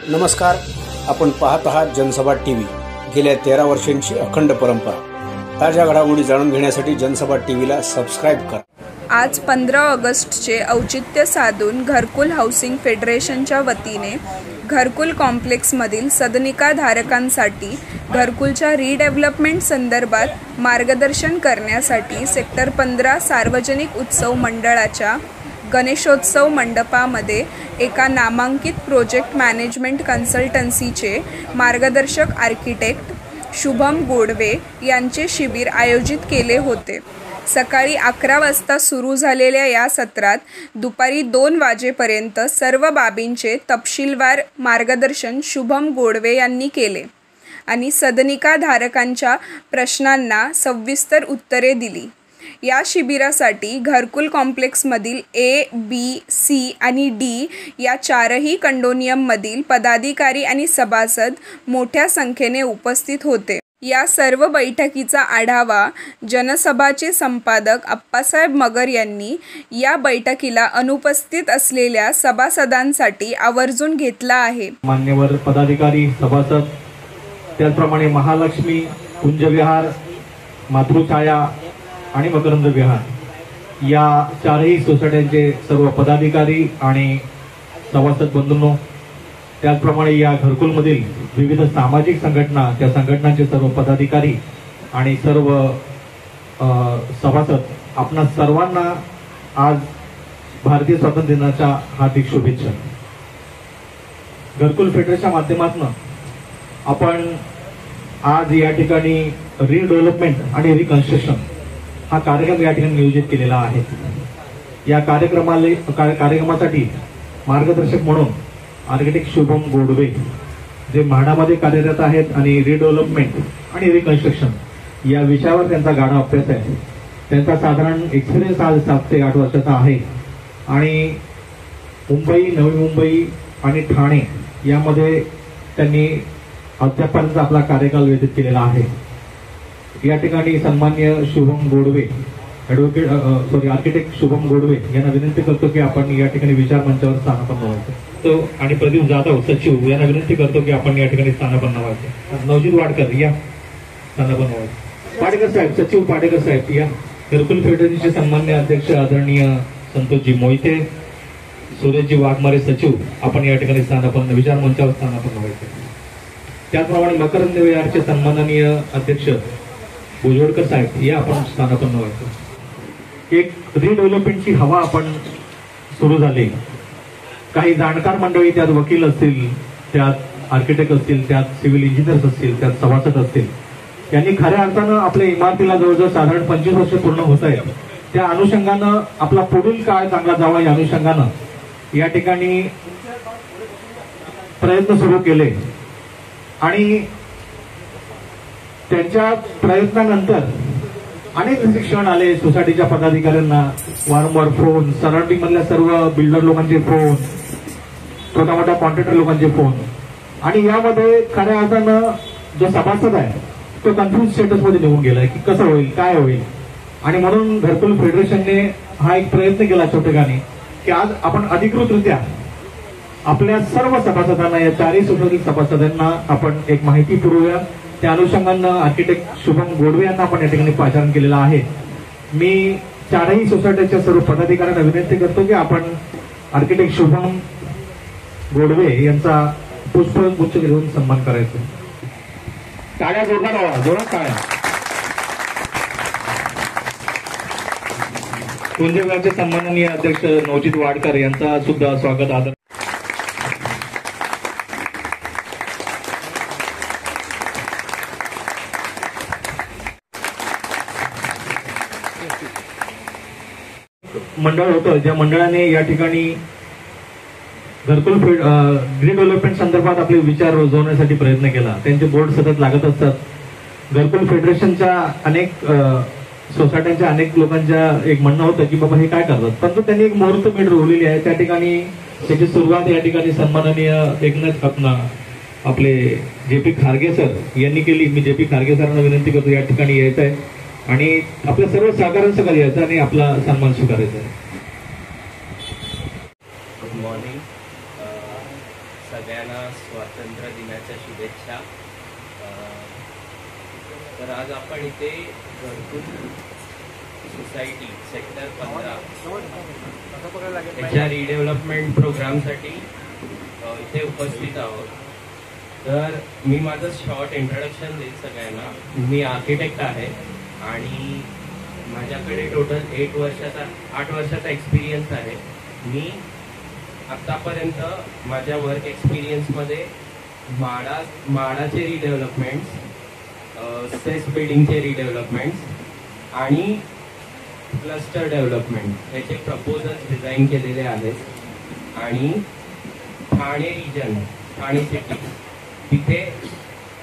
नमस्कार, आपण पाहत आहात जनसभा टीव्ही। गेल्या 13 वर्षांची अखंड परंपरा। ताज्या घडामोडी जाणून घेण्यासाठी जनसभा टीव्हीला सबस्क्राइब करा। आज 15 ऑगस्टचे औचित्य साधून घरकुल हाऊसिंग फेडरेशनच्या वतीने घरकुल कॉम्प्लेक्समधील सदनिका धारकांसाठी घरकुलच्या रिडेव्हलपमेंट संदर्भात मार्गदर्शन करण्यासाठी सेक्टर 15 सार्वजनिक उत्सव मंडळाच्या गणेशोत्सव मंडपामध्ये एका नामांकित प्रोजेक्ट मॅनेजमेंट कन्सल्टन्सीचे मार्गदर्शक आर्किटेक्ट शुभम गोडवे यांचे शिबिर आयोजित केले होते। सकाळी 11 वाजता सुरू झालेल्या या सत्रात दुपारी 2 वाजेपर्यंत सर्व बाबींचे तपशीलवार मार्गदर्शन शुभम गोडवे यांनी केले आणि सदनिका धारकांच्या प्रश्नांना सविस्तर उत्तरे दिली। या शिबिरासाठी घरकुल कॉम्प्लेक्समधील ए, बी, सी आणि डी या 4ही कंडोनियममधील पदाधिकारी आणि सभासद मोठ्या संख्येने उपस्थित होते। या सर्व बैठकीचा आढावा जनसभाचे संपादक अप्पासाहेब मगर यांनी या बैठकीला अनुपस्थित असलेल्या सभासदांसाठी आवर्जून घेतला आहे। मान्यवर पदाधिकारी, सभासद, त्याचप्रमाणे महालक्ष्मी, कुंजविहार, मातृछाया आणि मकरंद विहार या 4ही सोसायट्यांचे सर्व पदाधिकारी आणि सभासद बंधूंनो, त्याचप्रमाणे या घरकुलमधील विविध सामाजिक संघटना, त्या संघटनांचे सर्व पदाधिकारी आणि सर्व सभासद, आपणा सर्वांना आज भारतीय स्वातंत्र्य दिनाच्या हार्दिक शुभेच्छा। घरकुल फेडरेशनच्या माध्यमातून आपण आज या ठिकाणी रिडेव्हलपमेंट आणि रिकन्स्ट्रक्शन हा कार्यक्रम या ठिकाणी नियोजित केलेला आहे। या कार्यक्रमासाठी मार्गदर्शक म्हणून आर्किटेक्ट शुभम गोडवे जे म्हाडामध्ये कार्यरत आहेत आणि रिडेव्हलपमेंट आणि रिकन्स्ट्रक्शन या विषयावर त्यांचा गाढा अभ्यास आहे। त्यांचा साधारण एक्सपिरियन्स आज 7 ते 8 वर्षाचा आहे आणि मुंबई, नवी मुंबई आणि ठाणे यामध्ये त्यांनी अद्यापर्यंत आपला कार्यकाल व्यतीत केलेला आहे। या ठिकाणी सन्माननीय शुभम गोडवे आर्किटेक्ट शुभम गोडवे यांना विनंती करतो की आपण या ठिकाणी विचार मंचावर स्थानापन्न व्हायचं तो आणि प्रदीप जाधव सचिव यांना विनंती करतो की आपण या ठिकाणी स्थानापन्न व्हायचं। नवजीत वाडकर या स्थानापन्न व्हायचं। पाडेकर साहेब, सचिव पाडेकर साहेब या। घरकुल फेडरेशनचे सन्माननीय अध्यक्ष आदरणीय संतोषजी मोहिते, सुरेशजी वाघमारे सचिव, आपण या ठिकाणी स्थानापन्न विचार मंचावर स्थानापन्न व्हायचं। त्याचप्रमाणे मकरंद विहारचे सन्माननीय अध्यक्ष भुजवळकर साहेब या आपण स्थानापन्न व्हायचं। एक रिडेव्हलपमेंटची हवा आपण सुरू झाली। काही जाणकार मंडळी, त्यात वकील असतील, त्यात आर्किटेक्ट असतील, त्यात सिव्हिल इंजिनियर्स असतील, त्यात सभासद असतील, यांनी खऱ्या अर्थानं आपल्या इमारतीला जवळजवळ साधारण 25 वर्ष पूर्ण होत आहेत। त्या अनुषंगानं आपला पुढील काळ चांगला जावा या अनुषंगानं या ठिकाणी प्रयत्न सुरू केले आणि त्यांच्या प्रयत्नानंतर अनेक शिक्षण आले। सोसायटीच्या पदाधिकाऱ्यांना वारंवार फोन, सराउंडिंग मधल्या सर्व बिल्डर लोकांचे फोन, छोट्या मोठ्या कॉन्ट्रॅक्टर लोकांचे फोन आणि यामध्ये खऱ्या अर्थानं जो सभासद आहे तो कन्फ्युज स्टेटस मध्ये निघून गेलाय की कसं होईल, काय होईल। आणि म्हणून घरकुल फेडरेशनने हा एक प्रयत्न केला छोटेखानी की आज आपण अधिकृतरित्या आपल्या सर्व सभासदांना, या 4ही सोसायटी सभासदांना आपण एक माहिती पुरवूया। त्या अनुषंगानं आर्किटेक्ट शुभम गोडवे यांना आपण या ठिकाणी पाचारण केलेलं आहे। मी 4ही सोसायटीच्या सर्व पदाधिकाऱ्यांना विनंती करतो की आपण आर्किटेक्ट शुभम गोडवे यांचा पुष्पगुच्छ घेऊन सन्मान करायचा। टाळ्या जोरदार व्हावा, जोरात टाळ्या। कुंजविहारचे सन्माननीय अध्यक्ष नवजीत वाडकर यांचा सुद्धा स्वागत आदर। मंडळ होतं ज्या मंडळाने या ठिकाणी घरकुल रिडेव्हलपमेंट संदर्भात आपले विचार रुजवण्यासाठी प्रयत्न केला। त्यांचे बोर्ड सतत लागत असतात। घरकुल फेडरेशनच्या अनेक सोसायट्यांच्या अनेक लोकांच्या एक म्हणणं होतं की बाबा हे काय करतात, परंतु त्यांनी एक मुहूर्तमेढ रोवलेली आहे। त्या ठिकाणी त्याची सुरुवात या ठिकाणी सन्माननीय एकनाथ आपले JP खारगे सर यांनी केली। मी JP खारगे सरांना विनंती करतो या ठिकाणी यायचं आहे आणि आपल्या सर्व सहकार्यांसह यायचं आणि आपला सन्मान स्वीकारायचा आहे। Good morning. सगळ्यांना स्वातंत्र्य दिनाच्या शुभेच्छा. तर आज आपण इथे घरकुल सोसायटी सेक्टर 15 त्याच्या रिडेव्हलपमेंट प्रोग्रामसाठी इथे उपस्थित आहोत. तर मी माझं शॉर्ट इंट्रोडक्शन देईन सगळ्यांना. मी आर्किटेक्ट आहे आणि माझ्याकडे टोटल 8 वर्षाचा एक्सपिरियन्स आहे. मी आत्तापर्यंत माझ्या वर्क एक्सपिरियन्समध्ये माडाचे रिडेव्हलपमेंट्स, सेस बिल्डिंगचे रिडेव्हलपमेंट्स आणि क्लस्टर डेव्हलपमेंट याचे प्रपोजल्स डिझाईन केलेले आहेत. आणि ठाणे रिजन, ठाणे सिटी तिथे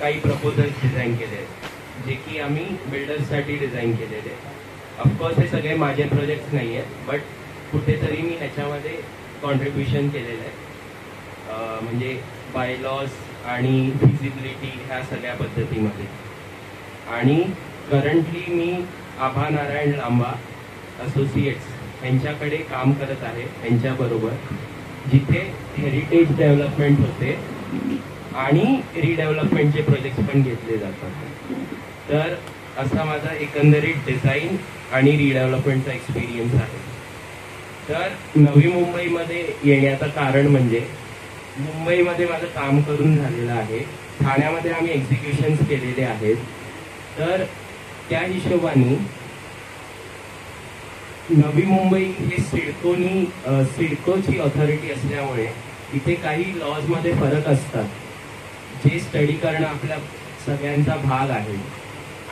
काही प्रपोजल्स डिझाईन केले आहेत जे की आम्ही बिल्डर्ससाठी डिझाईन केलेले आहेत. ऑफकोर्स हे सगळे माझे प्रोजेक्ट्स नाही आहेत, बट कुठेतरी मी ह्याच्यामध्ये कॉन्ट्रीब्युशन केलेलं आहे, म्हणजे बायलॉज आणि फिजिबिलिटी ह्या सगळ्या पद्धतीमध्ये. आणि करंटली मी आभा नारायण लांबा असोसिएट्स यांच्याकडे काम करत आहे, यांच्याबरोबर, जिथे हेरिटेज डेव्हलपमेंट होते आणि रिडेव्हलपमेंटचे प्रोजेक्ट्स पण घेतले जातात. तर असा माझा एकंदरीत डिझाईन आणि रिडेव्हलपमेंटचा एक्सपिरियन्स आहे. तर नवी मुंबईमध्ये येण्याचं कारण म्हणजे मुंबईमध्ये माझं काम करून झालेलं आहे, ठाण्यामध्ये आम्ही एक्झिक्युशन्स केलेले आहेत. तर त्या हिशोबाने नवी मुंबई हे सिडकोची ऑथॉरिटी असल्यामुळे इथे काही लॉजमध्ये फरक असतात, जे स्टडी करणं आपल्या सगळ्यांचा भाग आहे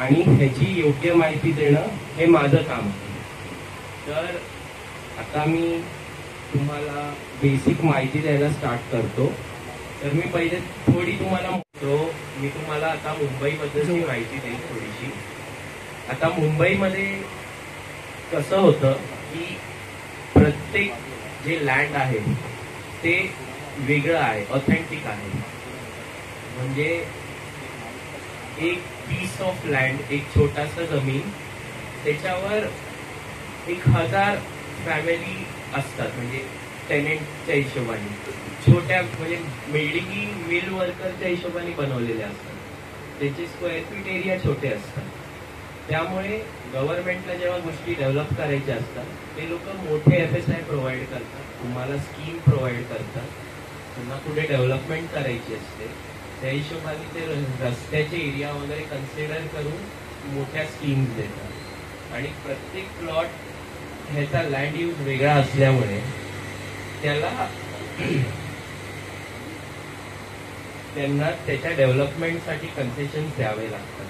आणि ह्याची योग्य माहिती देणं हे माझं काम आहे. तर आता मी तुम्हाला बेसिक माहिती द्यायला स्टार्ट करतो. तर मी पहिले थोडी मी तुम्हाला आता मुंबईबद्दलची माहिती देईन थोडीशी. आता मुंबईमध्ये कसं होतं की प्रत्येक जे लँड आहे ते वेगळं आहे, ऑथेंटिक आहे. म्हणजे एक पीस ऑफ लँड, एक छोटासा जमीन, त्याच्यावर 1000 फॅमिली असतात, म्हणजे टेनेंटच्या हिशोबाने. छोट्या म्हणजे बिल्डिंगी मिल वर्करच्या हिशोबाने बनवलेल्या असतात, त्याचे स्क्वेअर फीट एरिया छोटे असतात. त्यामुळे गव्हर्नमेंटला जेव्हा गोष्टी डेव्हलप करायच्या असतात ते लोक मोठे FSI प्रोव्हाइड करतात, तुम्हाला स्कीम प्रोव्हाइड करतात, पुन्हा पुढे डेव्हलपमेंट करायची असते. त्या हिशोबाने ते रस्त्याचे एरिया वगैरे कन्सिडर करून मोठ्या स्कीम्स देतात. आणि प्रत्येक प्लॉट ह्याचा लँड यूज वेगळा असल्यामुळे त्यांना त्याच्या डेव्हलपमेंटसाठी कन्सेशन्स द्यावे लागतात.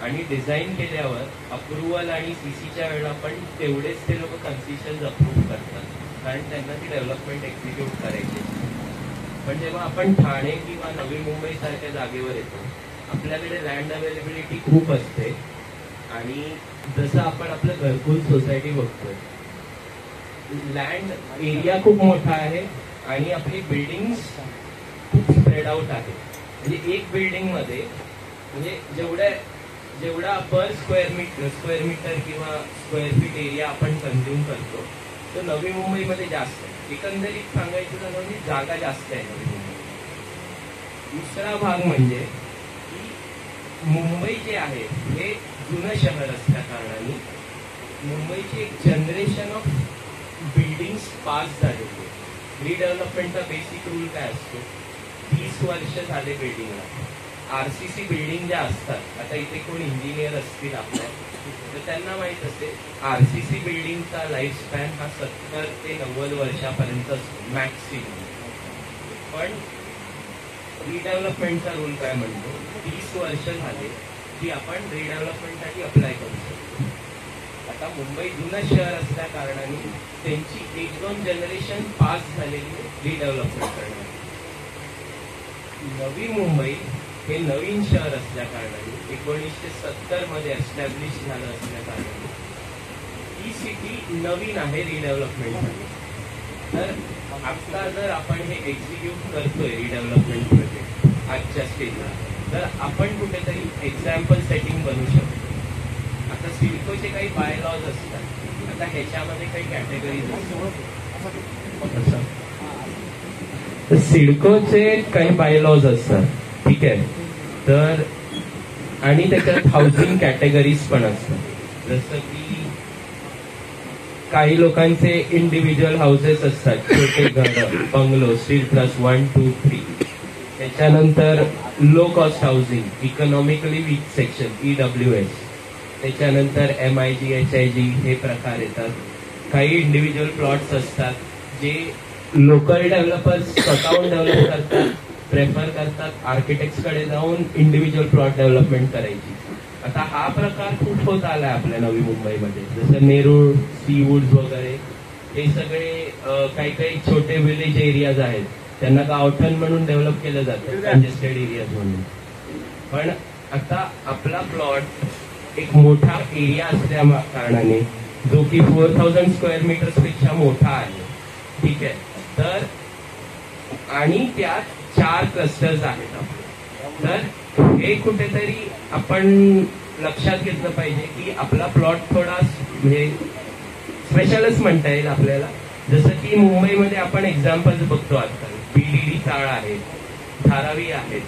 आणि डिझाईन केल्यावर अप्रुव्हल आणि CCच्या वेळेला पण तेवढेच ते लोक कन्सेशन्स अप्रूव्ह करतात, कारण त्यांना ती डेव्हलपमेंट एक्झिक्यूट करायची. पण जेव्हा आपण ठाणे किंवा नवी मुंबई सारख्या जागेवर येतो, आपल्याकडे लँड अवेलेबिलिटी खूप असते. आणि जसं आपण आपलं घरकुल सोसायटी बघतोय, लँड एरिया खूप मोठा आहे आणि आपली बिल्डिंग्स खूप स्प्रेड आउट आहे. म्हणजे एक बिल्डिंग मध्ये म्हणजे जेवढा पर स्क्वेअर मीटर किंवा स्क्वेअर फीट एरिया आपण कंझ्युम करतो तो नवी मुंबईमध्ये जास्त आहे. एकंदरीत सांगायचं झालं म्हणजे जागा जास्त आहे नवी मुंबई. दुसरा भाग म्हणजे की मुंबई जे आहे हे जुनं शहर असल्या कारणाने मुंबईची एक जनरेशन ऑफ बिल्डिंग्स पास झालेली. रिडेव्हलपमेंटचा बेसिक रूल काय असतो, 30 वर्ष झाले बिल्डिंगला. RCC बिल्डिंग ज्या असतात, आता इथे कोण इंजिनियर असतील आपल्या तर त्यांना माहित असेल, RCC बिल्डिंगचा लाईफ स्पॅन हा 70 ते 90 वर्षापर्यंत असतो मॅक्सिमम. पण रिडेव्हलपमेंटचा रूल काय म्हणतो, 30 वर्ष झाले की आपण रिडेव्हलपमेंटसाठी अप्लाय करू शकतो. आता मुंबई जुनं शहर असल्या कारणाने त्यांची 1-2 जनरेशन पास झालेली रिडेव्हलपमेंट करणार. नवी मुंबई हे नवीन शहर असल्या कारणाने 1970 मध्ये एस्टॅब्लिश झालं असल्या कारणाने ही सिटी नवीन आहे रिडेव्हलपमेंटसाठी. तर आता जर आपण हे एक्झिक्यूट करतोय रिडेव्हलपमेंट प्रोजेक्ट आजच्या स्टेजला, तर आपण कुठेतरी एक्झाम्पल सेटिंग बनू शकतो. आता सिडकोचे काही बायलॉज असतात, आता ह्याच्यामध्ये काही कॅटेगरीज असतात. तर सिडकोचे काही बायलॉज असतात, ठीक आहे. तर आणि त्याच्यात हाऊसिंग कॅटेगरीज पण असतात. जसं की काही लोकांचे इंडिव्हिज्युअल हाऊसेस असतात, छोटे घर, बंगलो, स्टील प्लस 1, 2, 3. त्याच्यानंतर low cost housing, economically weak section, EWS. त्याच्यानंतर MIG, HIG हे प्रकार येतात. काही इंडिव्हिज्युअल प्लॉट्स असतात जे लोकल डेव्हलपर्स स्वतःहून डेव्हलप करतात, प्रेफर करतात आर्किटेक्ट्सकडे जाऊन इंडिव्हिज्युअल प्लॉट डेव्हलपमेंट करायची. आता हा प्रकार खूप होत आलाय आपल्या नवी मुंबईमध्ये. जसं नेरूळ, सीवूड्स वगैरे हे सगळे काही काही छोटे विलेज एरियाज आहेत, त्यांना गावठण म्हणून डेव्हलप केलं जातं, कंजेस्टेड एरियाज म्हणून. पण आता आपला प्लॉट एक मोठा एरिया असल्या कारणाने, जो की 4000 स्क्वेअर मीटर्स पेक्षा मोठा आहे, ठीक आहे. तर आणि त्यात 4 क्लस्टर्स आहेत आपले. तर हे कुठेतरी आपण लक्षात घेतलं पाहिजे की आपला प्लॉट थोडा म्हणजे स्पेशलच म्हणता येईल आपल्याला. जसं की मुंबईमध्ये आपण एक्झाम्पल्स बघतो आजकाल, BDD चाळ आहेत, धारावी आहेत,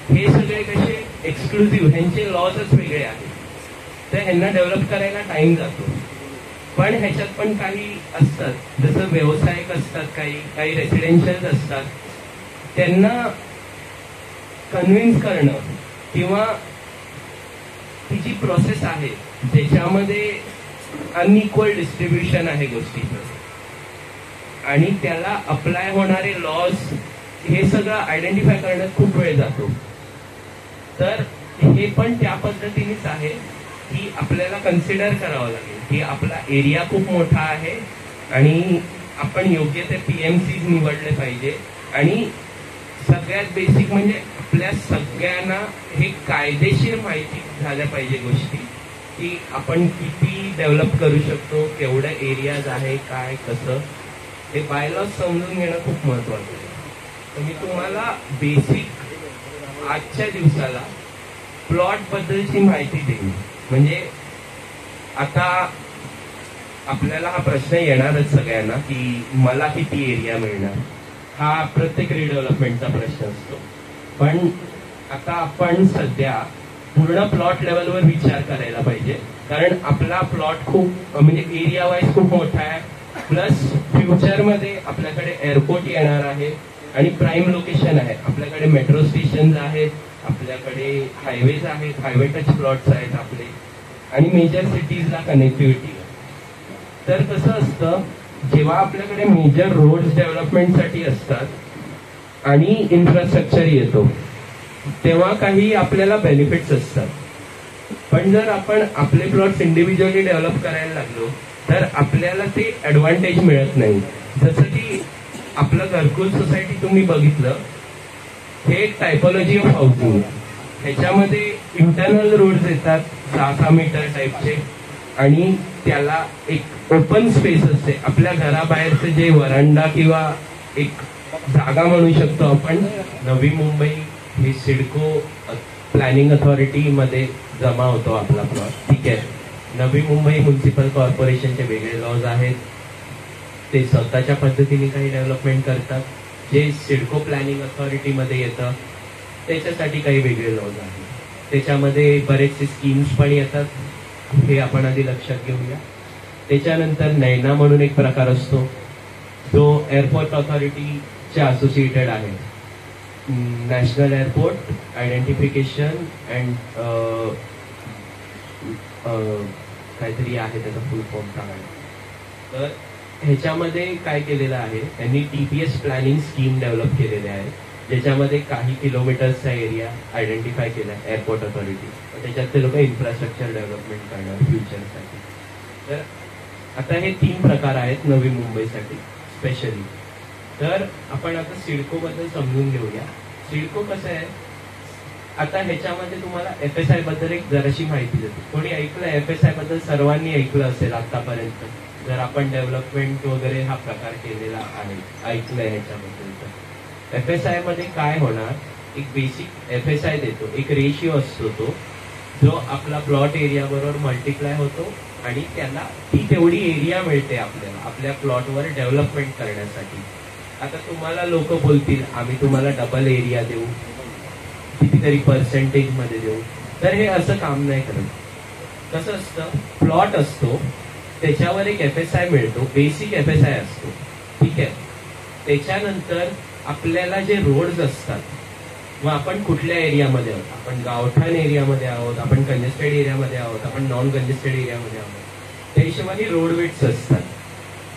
हे सगळे कसे एक्सक्लुझिव्ह, ह्यांचे लॉजच वेगळे आहेत. तर ह्यांना डेव्हलप करायला टाइम जातो. पण ह्याच्यात पण काही असतात, जसं व्यावसायिक असतात, काही रेसिडेन्शियल असतात, त्यांना कन्व्हिन्स करणं किंवा ती जी प्रोसेस आहे ज्याच्यामध्ये अनइक्वल डिस्ट्रीब्युशन आहे गोष्टीचं आणि त्याला अप्लाय होणारे लॉज, हे सगळं आयडेंटिफाय करण्यात खूप वेळ जातो. तर हे पण त्या पद्धतीनेच आहे की आपल्याला कन्सिडर करावं लागेल की आपला एरिया खूप मोठा आहे आणि आपण योग्य ते PMCs निवडले पाहिजे. आणि सगळ्यात बेसिक म्हणजे आपल्या सगळ्यांना हे कायदेशीर माहिती झाल्या पाहिजे गोष्टी, की आपण किती डेव्हलप करू शकतो, केवढं एरियाज आहे, काय कसं, हे बायलॉज समजून घेणं खूप महत्वाचं आहे. तर मी तुम्हाला बेसिक आजच्या दिवसाला प्लॉट बद्दलची माहिती देईन. म्हणजे आता आपल्याला हा प्रश्न येणारच सगळ्यांना की मला किती एरिया मिळणार, हा प्रत्येक रिडेव्हलपमेंटचा प्रश्न असतो. पण आता आपण सध्या पूर्ण प्लॉट लेवलवर विचार करायला पाहिजे, कारण आपला प्लॉट खूप म्हणजे एरिया वाईज खूप मोठा आहे. प्लस फ्युचरमध्ये आपल्याकडे एअरपोर्ट येणार आहे आणि प्राईम लोकेशन आहे. आपल्याकडे मेट्रो स्टेशन आहेत, आपल्याकडे हायवेज आहेत, हायवे टच प्लॉट्स आहेत आपले, आणि मेजर सिटीजला कनेक्टिव्हिटी. तर कसं असतं, जेव्हा आपल्याकडे मेजर रोड्स डेव्हलपमेंटसाठी असतात आणि इन्फ्रास्ट्रक्चर येतो, तेव्हा काही आपल्याला बेनिफिट्स असतात. पण जर आपण आपले प्लॉट्स इंडिव्हिज्युअली डेव्हलप करायला लागलो तर आपल्याला ते ऍडव्हान्टेज मिळत नाही. जसं की आपलं घरकुल सोसायटी तुम्ही बघितलं, हे एक टायपोलॉजी ऑफ हाऊसिंग. ह्याच्यामध्ये इंटरनल रोड्स येतात 6 मीटर टाईपचे आणि त्याला एक ओपन स्पेस असते. आपल्या घराबाहेरचे जे वरांडा किंवा एक जागा म्हणू शकतो आपण. नवी मुंबई ही सिडको प्लॅनिंग अथॉरिटी मध्ये जमा होतो आपला प्लॉट, ठीक आहे. नवी मुंबई म्युन्सिपल कॉर्पोरेशनचे वेगळे लॉज आहेत, ते स्वतःच्या पद्धतीने काही डेव्हलपमेंट करतात. जे सिडको प्लॅनिंग अथॉरिटी मध्ये येतं त्याच्यासाठी काही वेगळे लॉज आहेत. त्याच्यामध्ये बरेचसे स्कीम्स पण येतात, हे आपण आधी लक्षात घेऊया. त्याच्यानंतर नैना म्हणून एक प्रकार असतो जो एअरपोर्ट अथॉरिटीच्या असोसिएटेड आहे. नॅशनल एअरपोर्ट आयडेंटिफिकेशन अँड काहीतरी आहे त्याचा फुल फॉर्म सांगायला. तर ह्याच्यामध्ये काय केलेलं आहे, त्यांनी TPS प्लॅनिंग स्कीम डेव्हलप केलेले आहे, ज्याच्यामध्ये काही किलोमीटर्सचा एरिया आयडेंटिफाय केला एअरपोर्ट अथॉरिटी. त्याच्यात ते लोक इन्फ्रास्ट्रक्चर डेव्हलपमेंट करणार फ्युचरसाठी. तर आता हे 3 प्रकार आहेत नवी मुंबईसाठी स्पेशली. तर आपण आता सिडको बद्दल समजून घेऊया. सिडको कसं आहे, आता ह्याच्यामध्ये तुम्हाला FSI बद्दल एक जराशी माहिती देतो. कोणी ऐकलं FSI बद्दल? सर्वांनी ऐकलं असेल आतापर्यंत, जर आपण डेव्हलपमेंट वगैरे हा प्रकार केलेला आहे, ऐकलंय ह्याच्याबद्दल. तर FSI मध्ये काय होणार, एक बेसिक FSI देतो, एक रेशिओ असतो तो, जो आपला प्लॉट एरिया बरोबर मल्टिप्लाय होतो आणि त्याला ती तेवढी एरिया मिळते आपल्याला आपल्या प्लॉटवर डेव्हलपमेंट करण्यासाठी. आता तुम्हाला लोक बोलतील आम्ही तुम्हाला डबल एरिया देऊ, कितीतरी पर्सेंटेज मध्ये देऊ, तर हे असं काम नाही करत. कसं असतं, प्लॉट असतो, त्याच्यावर एक FSI मिळतो, बेसिक FSI असतो, ठीक आहे. त्याच्यानंतर आपल्याला जे रोड्स असतात, मग आपण कुठल्या एरियामध्ये आहोत, आपण गावठाण एरियामध्ये आहोत, आपण कंजेस्टेड एरियामध्ये आहोत, आपण नॉन कंजेस्टेड एरियामध्ये आहोत, त्या हिशोबाने रोड वेट्स असतात.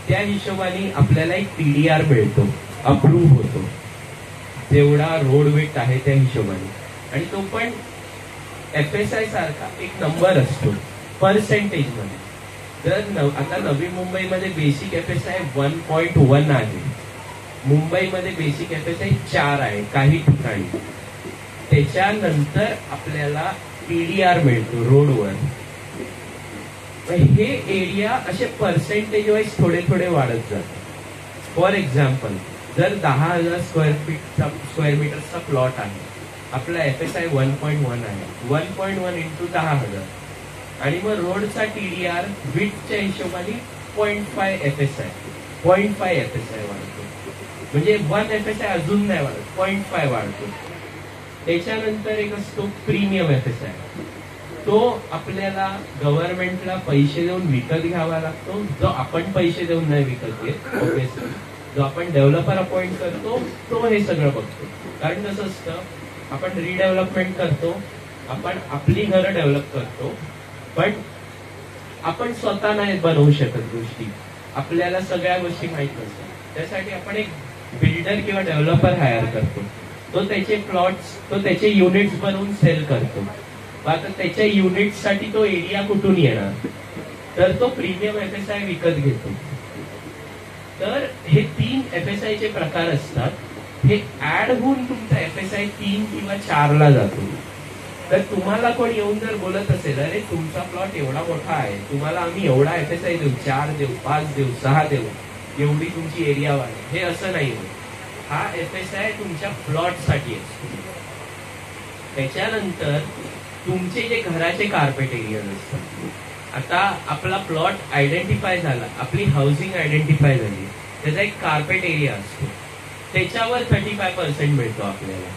त्या हिशोबाने आपल्याला एक TDR मिळतो, अप्रूव्ह होतो जेवढा रोड वेट आहे त्या हिशोबाने. आणि तो पण FSI सारखा एक नंबर असतो पर्सेंटेज मध्ये. जर आता नवी मुंबईमध्ये बेसिक FSI 1.1 आहे, मुंबईमध्ये बेसिक FSI 4 आहे काही ठिकाणी. त्याच्यानंतर आपल्याला TDR मिळतो रोडवर. हे एरिया असे पर्सेंटेज वाईज थोडे थोडे वाढत जातात. फॉर एक्झाम्पल, जर 10,000 स्क्वेअर मीटरचा प्लॉट आहे, आपला FSI 1.1 आहे, 1.1 इंटू 10,000, आणि मग रोडचा TDR विथच्या हिशोबाने 0.5 FSI वाढतो. म्हणजे 1 FSI अजून नाही वाढत, 0.5 वाढतो. त्याच्यानंतर एक असतो प्रीमियम FSI. तो आपल्याला गव्हर्नमेंटला पैसे देऊन विकत घ्यावा लागतो, जो आपण पैसे देऊन नाही विकत घेत. ऑब्विसली जो आपण डेव्हलपर अपॉइंट करतो तो हे सगळं बघतो. कारण कसं असतं, आपण रिडेव्हलपमेंट करतो, आपण आपली घरं डेव्हलप करतो, पण आपण स्वतः नाही बनवू शकत गोष्टी, आपल्याला सगळ्या गोष्टी माहीत नसतात. त्यासाठी आपण एक बिल्डर किंवा डेव्हलपर हायर करतो, तो त्याचे प्लॉट्स, तो त्याचे युनिट्स बनवून सेल करतो. आता त्याच्या युनिटसाठी तो एरिया कुठून येणार, तर तो प्रीमियम FSI विकत घेतो. तर हे 3 FSI चे प्रकार असतात. हे ऍड होऊन तुमचा FSI 3 किंवा 4 ला जातो. तर तुम्हाला कोण येऊन जर बोलत असेल, अरे तुमचा प्लॉट एवढा मोठा आहे, तुम्हाला आम्ही एवढा FSI देऊ, 4 देऊ, 5 देऊ, 6 देऊ, एवढी तुमची एरिया वाढेल, हे असं नाही होत. हा FSI तुमच्या प्लॉट साठी असतो. त्याच्यानंतर तुमचे जे घराचे कार्पेट एरिया असतात, आता आपला प्लॉट आयडेंटिफाय झाला, आपली हाऊसिंग आयडेंटिफाय झाली, त्याचा एक कार्पेट एरिया असतो, त्याच्यावर 35% मिळतो आपल्याला.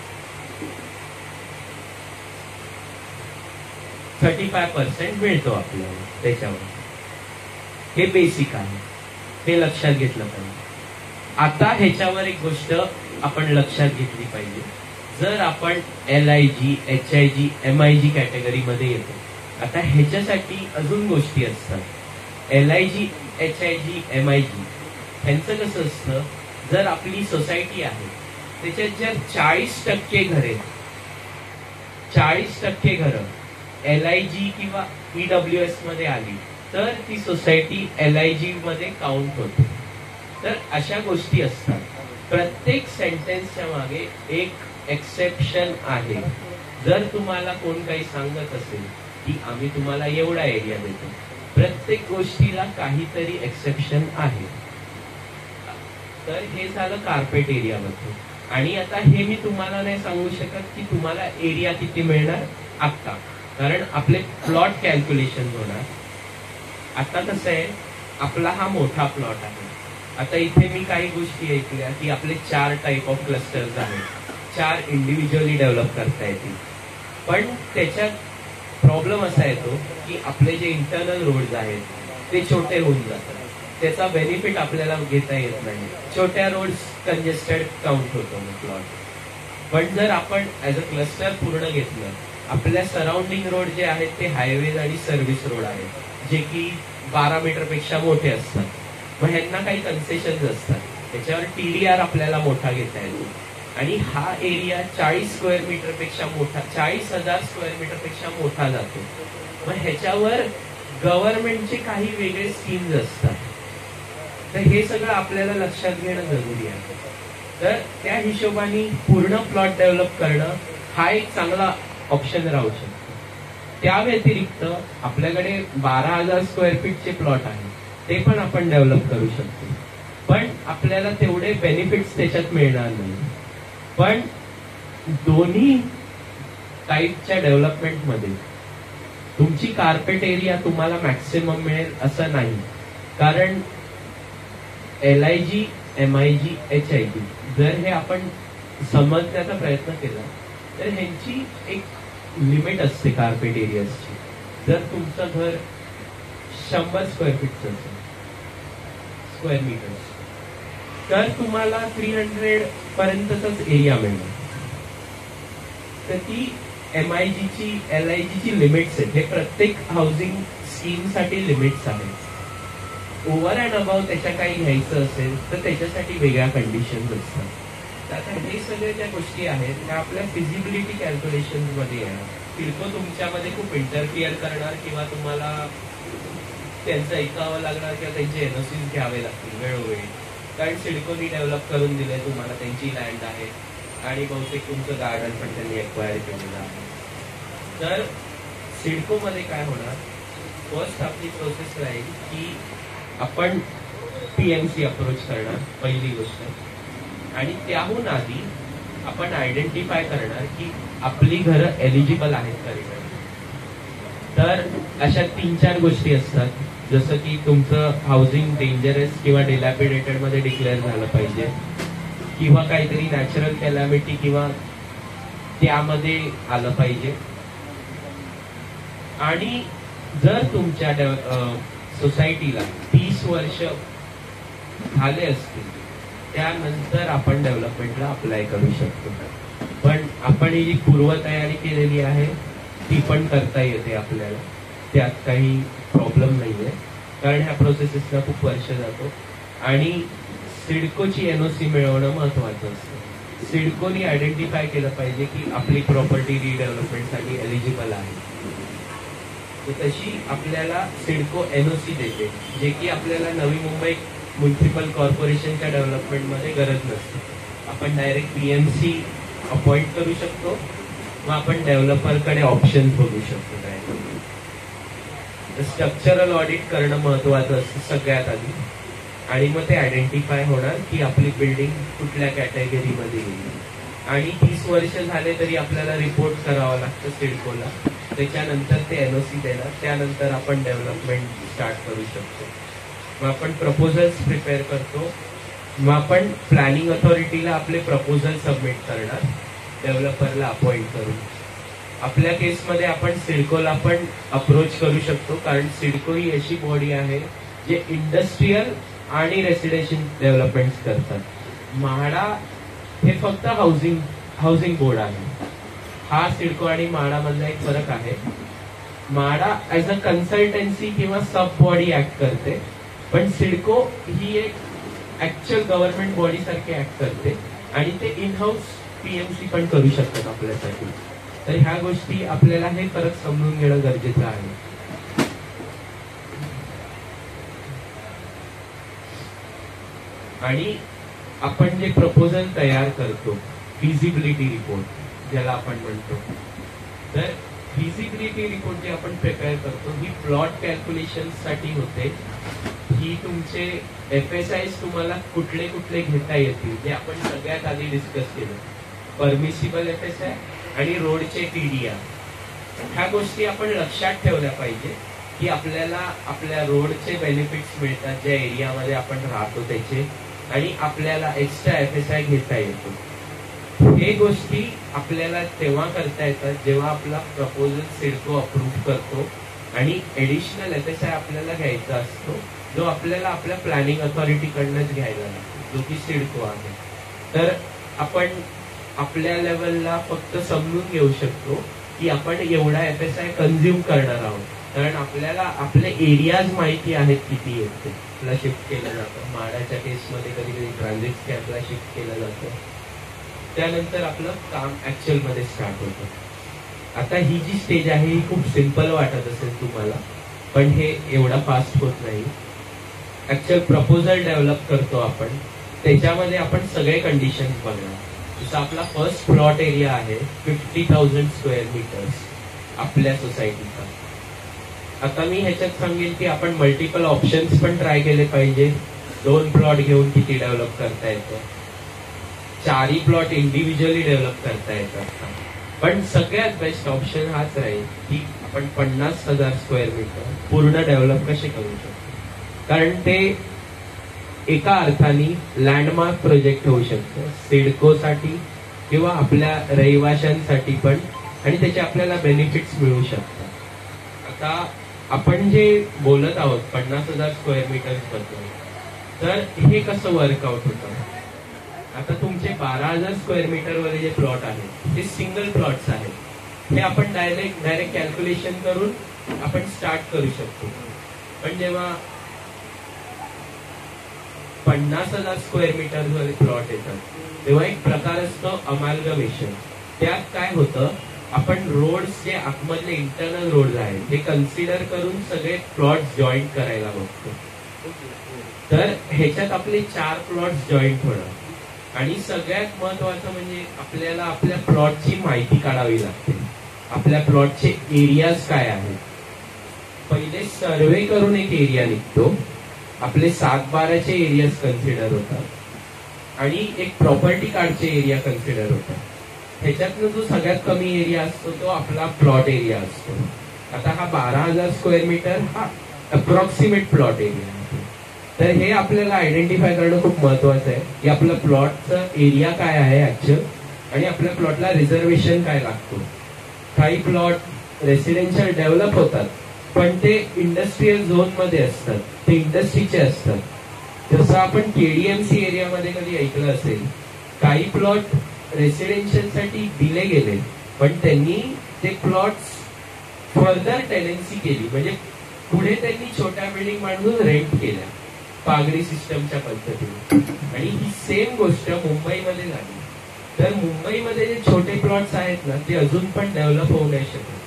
35% मिळतो आपल्याला त्याच्यावर. हे बेसिक आहे, हे लक्षात घेतलं पाहिजे. आता ह्याच्यावर एक गोष्ट आपण लक्षात घेतली पाहिजे. जर आपण LIG, HIG, MIG कॅटेगरीमध्ये येतो, आता ह्याच्यासाठी अजून गोष्टी असतात. LIG, HIG, MIG ह्यांचं कसं असतं, जर आपली सोसायटी आहे त्याच्यात जर 40% घरे, 40% घरं LIG किंवा EWS मध्ये आली, तर ती सोसायटी LIG मध्ये काउंट होते. तर अशा गोष्टी असतात. प्रत्येक सेंटेन्सच्या मागे एक एक्सेप्शन आहे. जर तुम्हाला कोण काही सांगत असेल की आम्ही तुम्हाला एवढा एरिया देतो, प्रत्येक गोष्टीला काहीतरी एक्सेप्शन आहे. तर हे झालं कार्पेट एरियामध्ये. आणि आता हे मी तुम्हाला नाही सांगू शकत की तुम्हाला एरिया किती मिळणार आता, कारण आपले प्लॉट कॅल्क्युलेशन होणार. आता कसं आहे, आपला हा मोठा प्लॉट आहे. आता इथे मी काही गोष्टी ऐकल्या की आपले 4 टाईप ऑफ क्लस्टर्स आहेत, 4 इंडिव्हिज्युअली डेव्हलप करता येतील. पण त्याच्यात प्रॉब्लेम असा येतो की आपले जे इंटरनल रोड्स आहेत ते छोटे होऊन जातात, त्याचा बेनिफिट आपल्याला घेता येत नाही. छोट्या रोड्स कंजेस्टेड काउंट होतो प्लॉट. पण जर आपण ऍज अ क्लस्टर पूर्ण घेतलं, आपल्या सराउंडिंग रोड जे आहेत ते हायवेज आणि सर्व्हिस रोड आहेत, जे की 12 मीटरपेक्षा मोठे असतात. मग ह्यांना काही कन्सेशन्स असतात, त्याच्यावर TDR आपल्याला मोठा घेता येतो. आणि हा एरिया 40 स्क्वेअर मीटरपेक्षा मोठा, 40,000 स्क्वेअर मीटरपेक्षा मोठा जातो. मग ह्याच्यावर गव्हर्नमेंटचे काही वेगळे स्कीम्स असतात. तर हे सगळं आपल्याला लक्षात घेणं जरुरी आहे. तर त्या हिशोबाने पूर्ण प्लॉट डेव्हलप करणं हा एक चांगला ऑप्शन राहू शकतो. त्या व्यतिरिक्त आपल्याकडे 12,000 स्क्वेअर फीटचे प्लॉट आहे, ते पण आपण डेव्हलप करू शकतो. पण आपल्याला तेवढे बेनिफिट्स त्याच्यात मिळणार नाही. पण दोन्ही टाईपच्या डेव्हलपमेंटमध्ये तुमची कार्पेट एरिया तुम्हाला मॅक्सिमम मिळेल असं नाही. कारण LIG MIG HIG, जर हे आपण समजण्याचा प्रयत्न केला तर ह्यांची एक लिमिट असते कार्पेट एरियाची. जर तुमचं घर 100 स्क्वेअर फीटचं असेल, स्क्वेअर मीटर्स, तर तुम्हाला 300 पर्यंतच एरिया मिळणार. तर ती MIG ची LIG ची लिमिट्स आहेत. हे प्रत्येक हाऊसिंग स्कीमसाठी लिमिट्स आहेत. ओव्हर अँड अबाव त्याच्या काही घ्यायचं असेल तर त्याच्यासाठी वेगळ्या कंडिशन्स असतात. आता हे सगळे ज्या गोष्टी आहेत त्या आपल्या फिजिबिलिटी कॅल्क्युलेशन मध्ये आहे. सिडको तुमच्यामध्ये खूप इंटरफिअर करणार किंवा तुम्हाला त्यांचं ऐकावं लागणार किंवा त्यांचे NOCs घ्यावे लागतील वेळोवेळी, कारण सिडकोनी डेव्हलप करून दिलंय तुम्हाला, त्यांची लँड आहे आणि बहुतेक तुमचं गार्डन पण त्यांनी एक्वायर केलेलं आहे. तर सिडको मध्ये काय होणार, फर्स्ट आपली प्रोसेस राहील की आपण PMC अप्रोच करणार पहिली गोष्ट, आणि त्याहून आधी आपण आयडेंटिफाय करणार की आपली घरं एलिजिबल आहेत का रिटर्न. तर अशा 3-4 गोष्टी असतात, जसं की तुमचं हाऊसिंग डेंजरस किंवा डिलॅपिडेटेड मध्ये डिक्लेअर झालं पाहिजे, किंवा काहीतरी नॅचरल कॅलॅमिटी किंवा त्यामध्ये आलं पाहिजे. आणि जर तुमच्या सोसायटीला 30 वर्ष झाले असतील त्यानंतर आपण डेव्हलपमेंटला अप्लाय करू शकतो. पण आपण ही जी पूर्वतयारी केलेली आहे ती पण करता येते आपल्याला, त्यात काही प्रॉब्लेम नाहीये, कारण ह्या प्रोसेसेसला खूप वर्ष जातो. आणि सिडकोची NOC मिळवणं महत्वाचं असतं. सिडकोनी आयडेंटिफाय केलं पाहिजे की आपली प्रॉपर्टी रिडेव्हलपमेंटसाठी एलिजिबल आहे. तर तशी आपल्याला सिडको NOC देते, जे की आपल्याला नवी मुंबई म्युनिसिपल कॉर्पोरेशनच्या डेव्हलपमेंटमध्ये गरज नसते. आपण डायरेक्ट PMC अपॉइंट करू शकतो, मग आपण डेव्हलपरकडे ऑप्शन बघू शकतो. स्ट्रक्चरल ऑडिट करणं महत्वाचं असतं सगळ्यात आधी, आणि मग ते आयडेंटिफाय होणार की आपली बिल्डिंग कुठल्या कॅटेगरीमध्ये येईल. आणि 30 वर्ष झाले तरी आपल्याला रिपोर्ट करावं लागतं सिडकोला, त्याच्यानंतर ते NOC देणार, त्यानंतर आपण डेव्हलपमेंट स्टार्ट करू शकतो. मग आपण प्रपोजल्स प्रिपेअर करतो, मग आपण प्लॅनिंग अथॉरिटीला आपले प्रपोजल सबमिट करणार डेव्हलपरला अपॉइंट करून. आपल्या केसमध्ये आपण सिडकोला पण अप्रोच करू शकतो, कारण सिडको ही अशी बॉडी आहे जे इंडस्ट्रीयल आणि रेसिडेन्शियल डेव्हलपमेंट करतात. म्हाडा हे फक्त हाऊसिंग बोर्ड आहे. हा सिडको आणि म्हाडा मधला एक फरक आहे. म्हाडा ऍज अ कन्सल्टन्सी किंवा सब बॉडी ऍक्ट करते, पण सिडको ही एक ऍक्च्युअल गव्हर्नमेंट बॉडी सारखी ऍक्ट करते, आणि ते इन हाऊस PMC पण करू शकतात आपल्यासाठी. तर ह्या गोष्टी आपल्याला हे फरक समजून घेणं गरजेचं आहे. आणि आपण जे प्रपोजल तयार करतो, फिजिबिलिटी रिपोर्ट ज्याला आपण म्हणतो, तर फिजिबिलिटी रिपोर्ट जे आपण प्रिपेअर करतो ही प्लॉट कॅल्क्युलेशन साठी होते. ही तुमचे FSIs तुम्हाला कुठले कुठले घेता येतील जे आपण सगळ्यात आधी डिस्कस केलं, परमिसिबल FSI आणि रोडचे TDR. ह्या गोष्टी आपण लक्षात ठेवल्या पाहिजे की आपल्याला आपल्या रोडचे बेनिफिट्स मिळतात ज्या एरियामध्ये आपण राहतो त्याचे, आणि आपल्याला एक्स्ट्रा FSI घेता येतो. हे गोष्टी आपल्याला तेव्हा करता येतात जेव्हा आपला प्रपोजल सिडको अप्रूव्ह करतो आणि एडिशनल FSI आपल्याला घ्यायचा असतो, जो आपल्याला आपल्या प्लॅनिंग अथॉरिटीकडनंच घ्यायला लागतो, जो की सिडको आहे. तर आपण आपल्या लेवलला फक्त समजून घेऊ शकतो की आपण एवढा FSI कन्झ्युम करणार आहोत, कारण आपल्याला आपले एरियाज माहिती आहेत किती आहेत. ते शिफ्ट केलं जातं, म्हाडाच्या केसमध्ये कधी कधी ट्रान्झिट स्कॅपला शिफ्ट केलं जातं, त्यानंतर आपलं काम ऍक्च्युअल मध्ये स्टार्ट होतं. आता ही जी स्टेज आहे ही खूप सिंपल वाटत असेल तुम्हाला, पण हे एवढा फास्ट होत नाही. ऍक्च्युअल प्रपोजल डेव्हलप करतो आपण, त्याच्यामध्ये आपण सगळे कंडिशन्स बघणार. जसं आपला फर्स्ट प्लॉट एरिया आहे 50,000 स्क्वेअर मीटर्स आपल्या सोसायटीचा. आता मी ह्याच्यात सांगेन की आपण मल्टिपल ऑप्शन्स पण ट्राय केले पाहिजे. 2 प्लॉट घेऊन किती डेव्हलप करता येतं, 4 प्लॉट इंडिव्हिज्युअली डेव्हलप करता येतात, पण सगळ्यात बेस्ट ऑप्शन हाच राहील की आपण 50,000 स्क्वेअर मीटर पूर्ण डेव्हलप कसे करू शकतो. कारण ते एका अर्थाने लँडमार्क प्रोजेक्ट होऊ शकतो सिडकोसाठी किंवा आपल्या रहिवाशांसाठी पण, आणि त्याचे आपल्याला बेनिफिट्स मिळू शकतात. आता आपण जे बोलत आहोत 50,000 स्क्वेअर मीटर बद्दल, तर हे कसं वर्कआउट होतं. आता तुमचे 12,000 स्क्वेअर मीटर वर जे प्लॉट आहेत ते सिंगल प्लॉट्स आहेत. हे आपण डायरेक्ट कॅल्क्युलेशन करून आपण स्टार्ट करू शकतो. पण जेव्हा 50,000 स्क्वेअर मीटर वर प्लॉट येतात तेव्हा एक प्रकार असतो अमाल्गमेशन. त्यात काय होतं, आपण रोड्स जे आतमधले इंटरनल रोड्स आहेत ते कन्सिडर करून सगळे प्लॉट जॉईंट करायला बघतो. तर ह्याच्यात आपले 4 प्लॉट जॉईंट होणार. आणि सगळ्यात महत्वाचं म्हणजे आपल्याला आपल्या प्लॉटची माहिती काढावी लागते. आपल्या प्लॉटचे एरियाज काय आहेत. पहिले सर्वे करून एक एरिया निघतो. आपले 7/12चे एरियाज कन्सिडर होतात आणि एक प्रॉपर्टी कार्डचे एरिया कन्सिडर होतात. ह्याच्यातनं जो सगळ्यात कमी एरिया असतो तो आपला प्लॉट एरिया असतो. आता हा 12,000 स्क्वेअर मीटर हा अप्रॉक्सिमेट प्लॉट एरिया आहे. तर हे आपल्याला आयडेंटिफाय करणं खूप महत्वाचं आहे की आपल्या प्लॉटचा एरिया काय आहे ऍक्च्युअल, आणि आपल्या प्लॉटला रिझर्वेशन काय लागतो. काही प्लॉट रेसिडेन्शियल डेव्हलप होतात पण ते इंडस्ट्रीयल झोन मध्ये असतात, ते इंडस्ट्रीचे असतात. जसं आपण केडीएमसी एरियामध्ये कधी ऐकलं असेल, काही प्लॉट रेसिडेन्शियल साठी दिले गेले पण त्यांनी ते प्लॉट्स फर्दर टेनेन्सी केली, म्हणजे पुढे त्यांनी छोट्या बिल्डिंग बांधून रेंट केल्या पागडी सिस्टमच्या पद्धतीने. आणि ही सेम गोष्ट मुंबईमध्ये झाली. तर मुंबईमध्ये जे छोटे प्लॉट्स आहेत ना ते अजून पण डेव्हलप होऊ नाही शकत.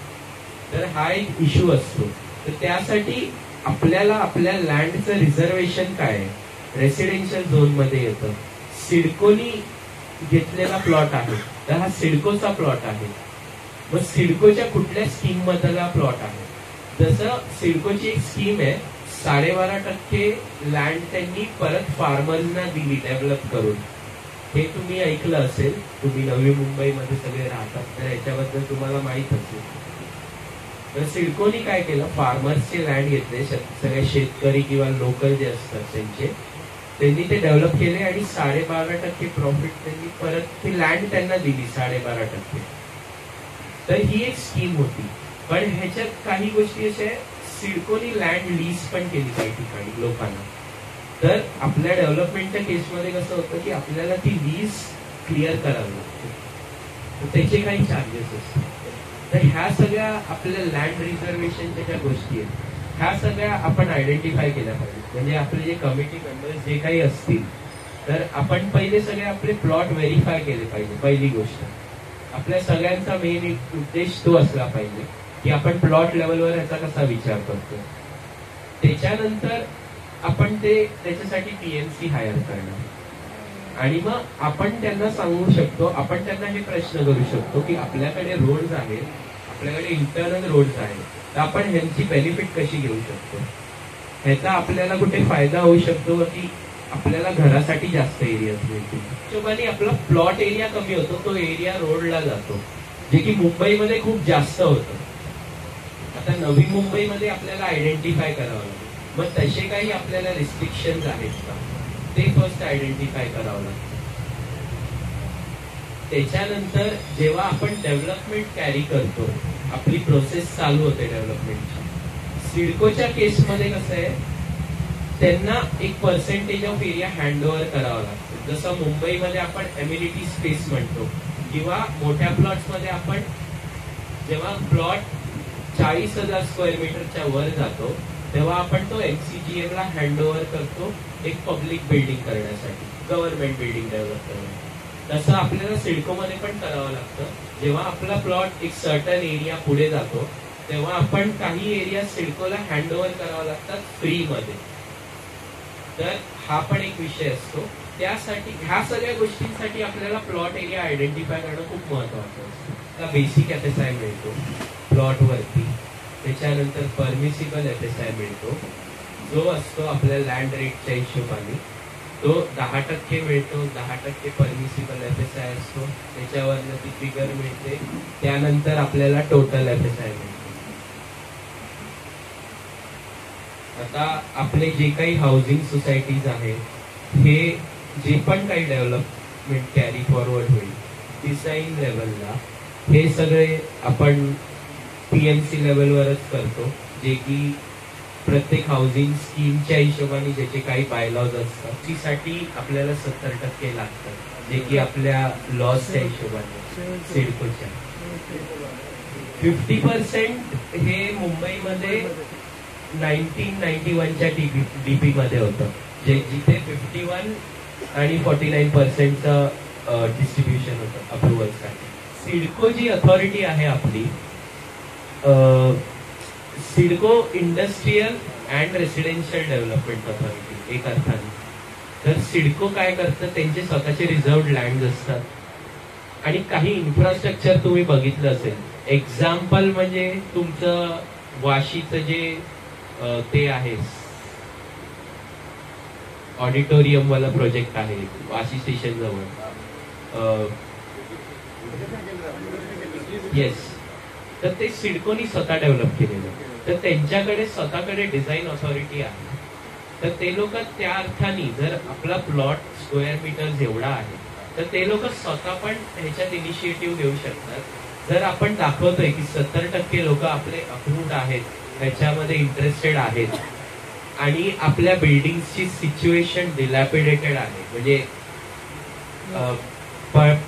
तर हा एक इश्यू असतो. तर त्यासाठी आपल्याला आपल्या लँडचं रिझर्वेशन काय आहे, रेसिडेन्शियल झोन मध्ये येतं. सिडकोनी घेतलेला प्लॉट आहे तर हा सिडकोचा प्लॉट आहे. मग सिडकोच्या कुठल्या स्कीम मधला प्लॉट आहे. जसं सिडकोची एक स्कीम आहे, 12.5% लँड त्यांनी परत फार्मर्सना दिली डेव्हलप करून. हे तुम्ही ऐकलं असेल, तुम्ही नवी मुंबईमध्ये सगळे राहतात तर याच्याबद्दल तुम्हाला माहित असेल. तर सिडकोनी काय केलं, फार्मर्सचे लँड घेतले, सगळे शेतकरी किंवा लोकल जे असतात त्यांनी ते डेव्हलप केले आणि 12.5% प्रॉफिट त्यांनी परत ती लँड त्यांना दिली 12.5%. तर ही एक स्कीम होती. पण ह्याच्यात काही गोष्टी अशा सिडकोनी लँड लीज पण केली काही ठिकाणी लोकांना. तर आपल्या डेव्हलपमेंटच्या केसमध्ये कसं होतं की आपल्याला ती लीज क्लिअर करावी लागते, तर त्याचे काही चार्जेस असतात. तर ह्या सगळ्या आपल्या लँड रिझर्वेशनच्या ज्या गोष्टी आहेत ह्या सगळ्या आपण आयडेंटिफाय केल्या पाहिजे. म्हणजे आपले जे कमिटी मेंबर्स जे काही असतील तर आपण पहिले सगळे आपले प्लॉट व्हेरीफाय केले पाहिजे. पहिली गोष्ट आपल्या सगळ्यांचा मेन उद्देश तो असला पाहिजे की आपण प्लॉट लेवलवर याचा कसा विचार करतो. त्याच्यानंतर आपण त्याच्यासाठी पीएमसी हायर करणार आणि मग आपण त्यांना सांगू शकतो, आपण त्यांना हे प्रश्न करू शकतो की आपल्याकडे रोड्स आहेत, आपल्याकडे इंटरनल रोड्स आहेत, तर आपण ह्यांची बेनिफिट कशी घेऊ शकतो. ह्याचा आपल्याला कुठे फायदा होऊ शकतो की आपल्याला घरासाठी जास्त एरिया मिळतील. हिशोबाने आपला प्लॉट एरिया कमी होतो, तो एरिया रोडला जातो, जे की मुंबईमध्ये खूप जास्त होतं. आता नवी मुंबईमध्ये आपल्याला आयडेंटिफाय करावं लागेल. मग तसे काही आपल्याला रिस्ट्रिक्शन्स आहेत का ते फर्स्ट आयडेंटिफाय करावं लागतं. त्याच्यानंतर जेव्हा आपण डेव्हलपमेंट कॅरी करतो, आपली प्रोसेस चालू होते डेव्हलपमेंटची. सिडकोच्या केसमध्ये कसं आहे, त्यांना एक पर्सेंटेज ऑफ एरिया हँडओव्हर करावा लागतो. जसं मुंबईमध्ये आपण एम्युनिटी स्पेस म्हणतो किंवा मोठ्या प्लॉट्स मध्ये आपण जेव्हा प्लॉट 40,000 स्क्वेअर मीटरच्या वर जातो तेव्हा आपण तो MCGM ला हँडओव्हर करतो एक पब्लिक बिल्डिंग करण्यासाठी, गव्हर्नमेंट बिल्डिंग डेव्हलप करण्यासाठी. तसं आपल्याला सिडकोमध्ये पण करावं लागतं. जेव्हा आपला प्लॉट एक सर्टन एरिया पुढे जातो तेव्हा आपण काही एरिया सिडकोला हँडओव्हर करावा लागतात फ्रीमध्ये. तर हा पण एक विषय असतो. त्यासाठी ह्या सगळ्या गोष्टींसाठी आपल्याला प्लॉट एरिया आयडेंटिफाय करणं खूप महत्वाचं असतं. बेसिक FSI मिळतो प्लॉट वरती, त्याच्यानंतर परमिसिबल FSI मिळतो जो असतो आपल्या लँड रेटच्या हिशोबाने, तो 10% मिळतो. 10% परमिसिबल FSI असतो, त्याच्यावरनं ती फिगर मिळते. त्यानंतर आपल्याला टोटल FSI मिळतो. आता आपले जे काही हाऊसिंग सोसायटीज आहेत हे जे पण काही डेव्हलपमेंट कॅरी फॉरवर्ड होईल डिझाईन लेवलला, हे सगळे आपण PMC लेवलवरच करतो, जे की प्रत्येक हाऊसिंग स्कीमच्या हिशोबाने ज्याचे काही बायलॉज असतात त्यासाठी आपल्याला 70% लागतात, जे की आपल्या लॉसच्या हिशोबाने सिडकोच्या. 50% हे मुंबईमध्ये 1991च्या DP मध्ये होतं, जे जिथे 51 आणि 49%चं डिस्ट्रीब्युशन होतं अप्रुव्हलसाठी. सिडको जी अथॉरिटी आहे आपली, CIDCO industrial and residential development authority एक अर्थाने. तर सिडको काय करतं, त्यांचे स्वतःचे रिझर्व्ड लँड असतात आणि काही इन्फ्रास्ट्रक्चर तुम्ही बघितलं असेल. एक्झाम्पल म्हणजे तुमचं वाशीचं जे ते आहे ऑडिटोरियम वाला प्रोजेक्ट आहे वाशी स्टेशन जवळ, येस, तर ते सिडकोनी स्वतः डेव्हलप केलेलं. तर त्यांच्याकडे स्वतःकडे डिझाईन ऑथॉरिटी आहे. तर ते लोक त्या अर्थाने जर आपला प्लॉट स्क्वेअर मीटर एवढा आहे तर ते लोक स्वतः पण ह्याच्यात इनिशिएटिव्ह घेऊ शकतात. जर आपण दाखवतोय की 70% लोक आपले अप्रूव्ड आहेत, ह्याच्यामध्ये इंटरेस्टेड आहेत आणि आपल्या बिल्डिंगची सिच्युएशन डिलॅपिडेटेड आहे, म्हणजे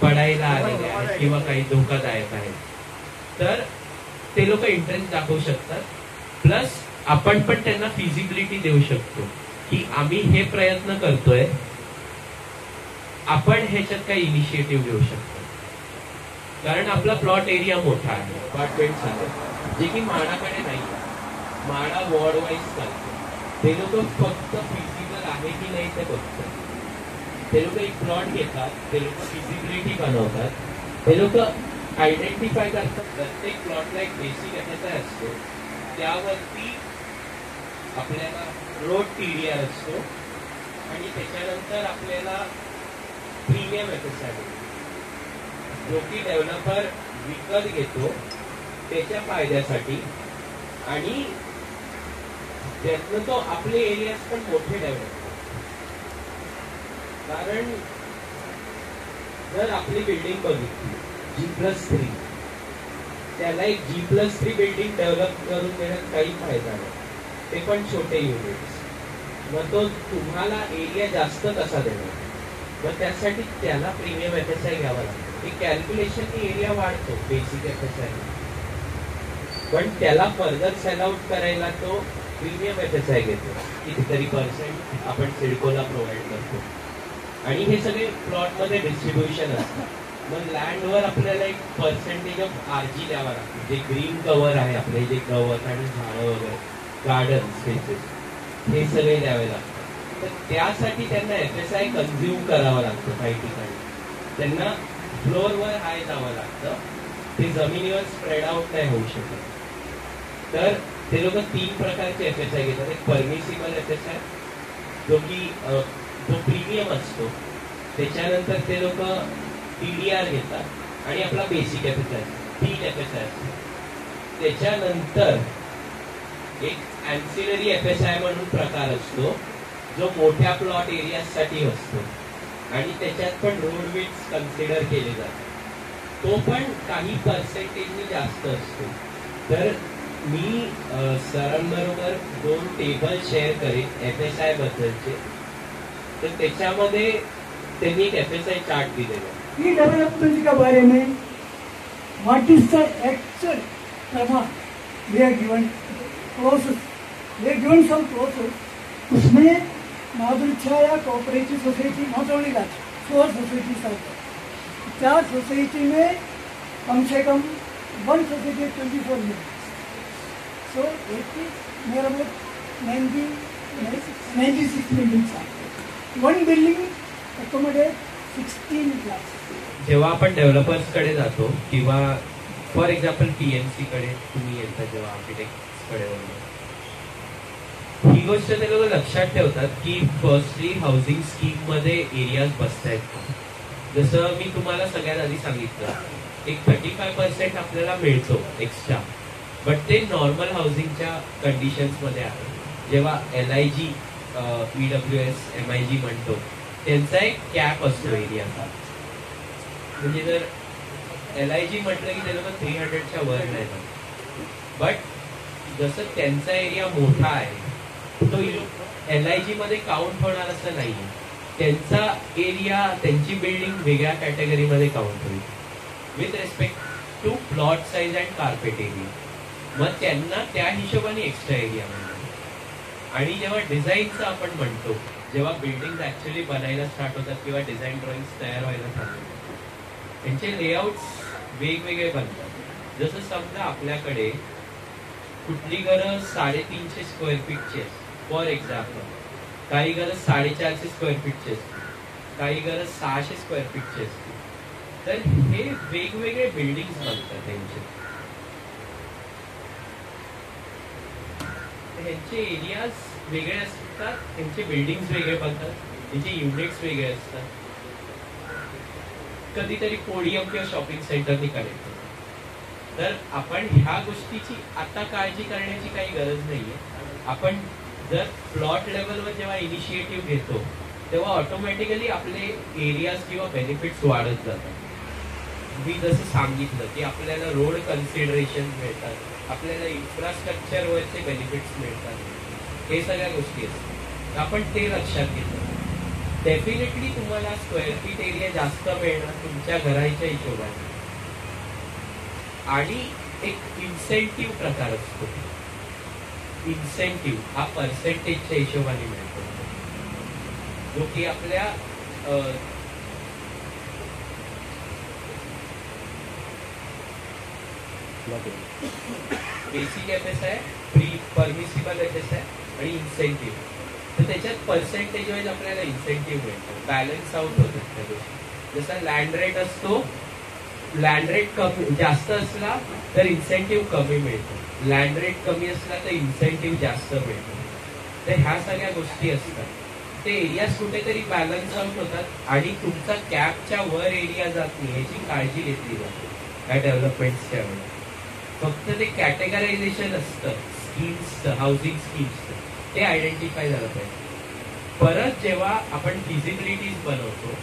पडायला आलेले आहेत किंवा काही धोकादायक आहे, तर ते लोक इंटरेस्ट दाखवू शकतात. प्लस आपण पण त्यांना फिजिबिलिटी देऊ शकतो की आम्ही हे प्रयत्न करतोय, आपण ह्याच्यात काही इनिशिएटिव्ह घेऊ शकतो. कारण आपला प्लॉट एरिया मोठा आहे, अपार्टमेंट्स आहे, जे की माडाकडे नाही. माडा वॉर्ड वाईज चालतो. ते लोक फक्त फिजिबल आहे की नाही ते बघतात. ते लोक एक प्लॉट घेतात, ते लोक फिजिबिलिटी बनवतात, ते लोक आयडेंटिफाय करतात. प्रत्येक प्लॉटला एक बेसिक FSI असतो, त्यावरती आपल्याला रोड TDR असतो आणि त्याच्यानंतर आपल्याला प्रीमियम FSI जो की डेव्हलपर विकत घेतो त्याच्या फायद्यासाठी आणि त्यातनं तो आपले एरियाज पण मोठे डेव्हलप करतो. कारण जर आपली बिल्डिंग बघितली G+3, त्याला एक G+3 बिल्डिंग डेव्हलप करून देण्यात काही फायदा नाही, ते पण छोटे युनिट्स. मग तो तुम्हाला एरिया जास्त कसा देणार? मग त्यासाठी त्याला प्रीमियम FSI घ्यावा लागतो. कॅल्क्युलेशन एरिया वाढतो बेसिक FSI, पण त्याला फर्दर सेल आउट करायला तो प्रीमियम FSI घेतो. कितीतरी % आपण सिडकोला प्रोव्हाइड करतो आणि हे सगळे प्लॉट मध्ये डिस्ट्रीब्युशन असतात. मग लँडवर आपल्याला एक पर्सेंटेज ऑफ RG द्यावा लागतो, जे ग्रीन कव्हर आहे आपले, जे गवत आणि झाडं वगैरे, गार्डन स्पेसेस, हे सगळे द्यावे लागतात. तर त्यासाठी त्यांना FSI कन्झ्युम करावा लागतो. काही ठिकाणी त्यांना फ्लोअरवर हाय जावं लागतं, ते जमिनीवर स्प्रेड आउट नाही होऊ शकत. तर ते लोक 3 प्रकारचे FSI घेतात. एक परमिसिबल FSI जो की जो प्रीमियम असतो, त्याच्यानंतर ते लोक TDR घेतात आणि आपला बेसिक FSI 3 FSI असतो. त्याच्यानंतर एक ॲन्सिलरी FSI म्हणून प्रकार असतो जो मोठ्या प्लॉट एरियासाठी असतो आणि त्याच्यात पण रोड विड्थ कन्सिडर केले जातात. तो पण काही पर्सेंटेजनी जास्त असतो. तर मी सरांबरोबर 2 टेबल शेअर करेन FSI बद्दलचे. तर त्याच्यामध्ये त्यांनी एक FSI चार्ट दिलेला है. डेवलपमेंट के बारे में व्हाट इज द एक्चुअल प्रमाण we are given process, we are given some process. उसमें Madhurchhaya cooperative society not only that 4 societies are there. त्या सोसाइटी में कम से कम 1 society 24 units. So it is near about 96 buildings are. 1 building accommodate 16 flats. जेव्हा आपण developers कडे जातो किंवा फॉर एक्झाम्पल PMC कडे तुम्ही येता, जेव्हा आर्किटेक्ट कडे वगैरे, ही गोष्ट ते लोक लक्षात ठेवतात की फर्स्टली हाऊसिंग स्कीम मध्ये एरियाज बसतायत का. जसं मी तुम्हाला सगळ्यात आधी सांगितलं, एक 35% आपल्याला मिळतो एक्स्ट्रा, बट ते नॉर्मल हाऊसिंगच्या कंडिशन्स मध्ये आहे. जेव्हा LIG, EWS, MIG म्हणतो त्यांचा एक कॅप असतो एरियाचा. म्हणजे जर LIG म्हटलं की ते लोक 300च्या वर नाही जात. बट जसं त्यांचा एरिया मोठा आहे तो LIG मध्ये काउंट होणार असं नाहीये. त्यांचा एरिया, त्यांची बिल्डिंग वेगळ्या कॅटेगरीमध्ये काउंट होईल with respect to plot size and carpet area. मग त्यांना त्या हिशोबाने एक्स्ट्रा एरिया मिळतो. आणि जेव्हा डिझाईनचं आपण म्हणतो, जेव्हा बिल्डिंग ऍक्च्युअली बनायला स्टार्ट होतात किंवा डिझाईन ड्रॉइंग तयार व्हायला चालू होतात, त्यांचे लेआउट्स वेगवेगळे बनतात. जसं समजा आपल्याकडे कुठली घरं 350 स्क्वेअर फीटची असते फॉर एक्झाम्पल, काही घरं 450 स्क्वेअर फीटची असते, काही घरं 600 स्क्वेअर फीटची असते. तर हे वेगवेगळे बिल्डिंग बनतात त्यांचे एरियाज वेगळे असतात, त्यांचे बिल्डिंग वेगळे बनतात, त्यांचे युनिट्स वेगळे असतात. कधीतरी पोडियम किंवा शॉपिंग सेंटरनी करायचं. तर आपण ह्या गोष्टीची आता काळजी करण्याची काही गरज नाहीये. आपण जर प्लॉट लेवलवर जेव्हा इनिशिएटिव्ह घेतो तेव्हा ऑटोमॅटिकली आपले एरियाज किंवा बेनिफिट्स वाढत जातात. मी जसं सांगितलं की आपल्याला रोड कन्सिडरेशन मिळतात, आपल्याला इन्फ्रास्ट्रक्चरवरचे बेनिफिट्स मिळतात, हे सगळ्या गोष्टी असतात. आपण ते लक्षात घेतो. डेफिनेटली तुम्हाला स्क्वेअर फीट एरिया जास्त मिळणार तुमच्या घराच्या हिशोबाने. आणि एक इन्सेंटिव्ह प्रकार असतो. इन्सेंटिव्ह हा पर्सेंटेजच्या हिशोबाने मिळतो, जो की आपल्या basic FSI, pre permissible FSI आणि इन्सेंटिव्ह. तर त्याच्यात पर्सेंटेज वाईज आपल्याला इन्सेंटिव्ह मिळतो, बॅलन्स आउट होतात त्या गोष्टी. जसा लँड रेट असतो, लँड रेट कमी जास्त असला तर इन्सेंटिव्ह कमी मिळतो, लँड रेट कमी असला तर इन्सेंटिव्ह जास्त मिळतो. तर ह्या सगळ्या गोष्टी असतात. ते एरियाज कुठेतरी बॅलन्स आउट होतात आणि तुमचा कॅपच्या वर एरिया जात नाही याची काळजी घेतली जाते या डेव्हलपमेंटच्या वेळेला. फक्त ते कॅटेगरायझेशन असतं स्कीम्सचं, हाऊसिंग स्कीम्सचं, ते आयडेंटिफाय झालं पाहिजे. परत जेव्हा आपण फिजिबिलिटीज बनवतो,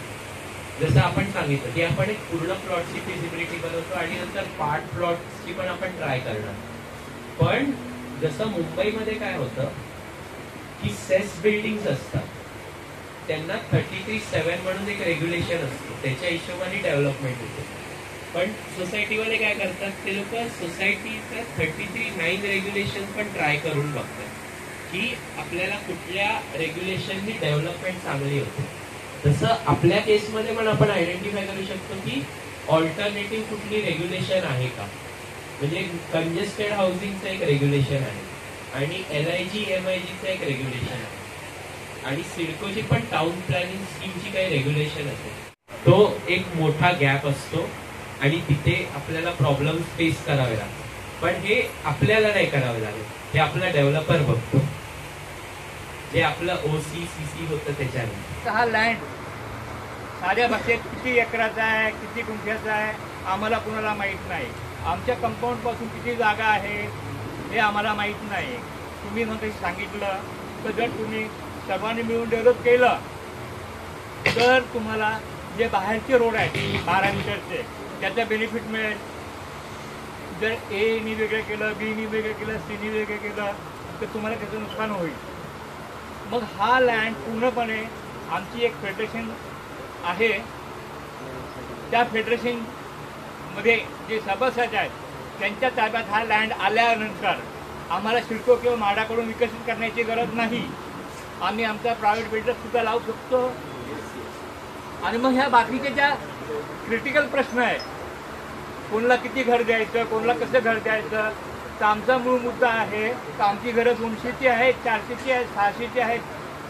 जसं आपण सांगितलं की आपण एक पूर्ण प्लॉटची फिजिबिलिटी बनवतो आणि नंतर पार्ट प्लॉटची पण आपण ट्राय करणार. पण जसं मुंबईमध्ये काय होतं की सेस बिल्डिंग असतात, त्यांना 33(7) म्हणून एक रेग्युलेशन असतं, त्याच्या हिशोबाने डेव्हलपमेंट होते. पण सोसायटीवाले काय करतात, ते लोक सोसायटीचं 33(9) रेग्युलेशन पण ट्राय करून बघतात की आपल्याला कुठल्या रेग्युलेशननी डेव्हलपमेंट चांगली होते. तसं आपल्या केसमध्ये पण आपण आयडेंटिफाय करू शकतो की ऑल्टरनेटिव्ह कुठली रेग्युलेशन आहे का. म्हणजे कंजेस्टेड हाऊसिंगचं एक रेग्युलेशन आहे आणि LIG MIGचं एक रेग्युलेशन आहे आणि सिडकोची पण टाउन प्लॅनिंग स्कीमची काही रेग्युलेशन असेल. तो एक मोठा गॅप असतो आणि तिथे आपल्याला प्रॉब्लेम फेस करावे लागतात. पण हे आपल्याला नाही करावे लागेल, हे आपला डेव्हलपर बघतो, जे आपलं OC/CC होतं त्याच्याने. हा लँड साध्या भाषेत किती एकराचा आहे, किती गुंठ्याचा आहे आम्हाला कुणाला माहीत नाही. आमच्या कंपाऊंडपासून किती जागा आहे हे आम्हाला माहीत नाही. तुम्ही म्हणतो सांगितलं तर जर तुम्ही सर्वांनी मिळून डेव्हलप केलं तर तुम्हाला जे बाहेरचे रोड आहेत 12 मीटरचे त्याचा बेनिफिट मिळेल. जर Aनी वेगळं केलं, Bनी वेगळं केलं, Cनी वेगळं केलं तर तुम्हाला त्याचं नुकसान होईल. मग हा लँड पूर्णपणे आमची एक फेडरेशन आहे, त्या फेडरेशनमध्ये जे सभासद आहेत त्यांच्या ताब्यात हा लँड आल्यानंतर आम्हाला सिडको किंवा म्हाडाकडून विकसित करण्याची गरज नाही. आम्ही आमचा प्रायव्हेट बिल्डर्ससुद्धा लावू शकतो. आणि मग ह्या बाकीचे ज्या क्रिटिकल प्रश्न आहेत, कोणाला किती घर द्यायचं, कोणाला कसं घर द्यायचं, तर आमचा मूळ मुद्दा आहे तर आमची घरं 200ची आहेत, 400ची आहेत, 600ची आहेत,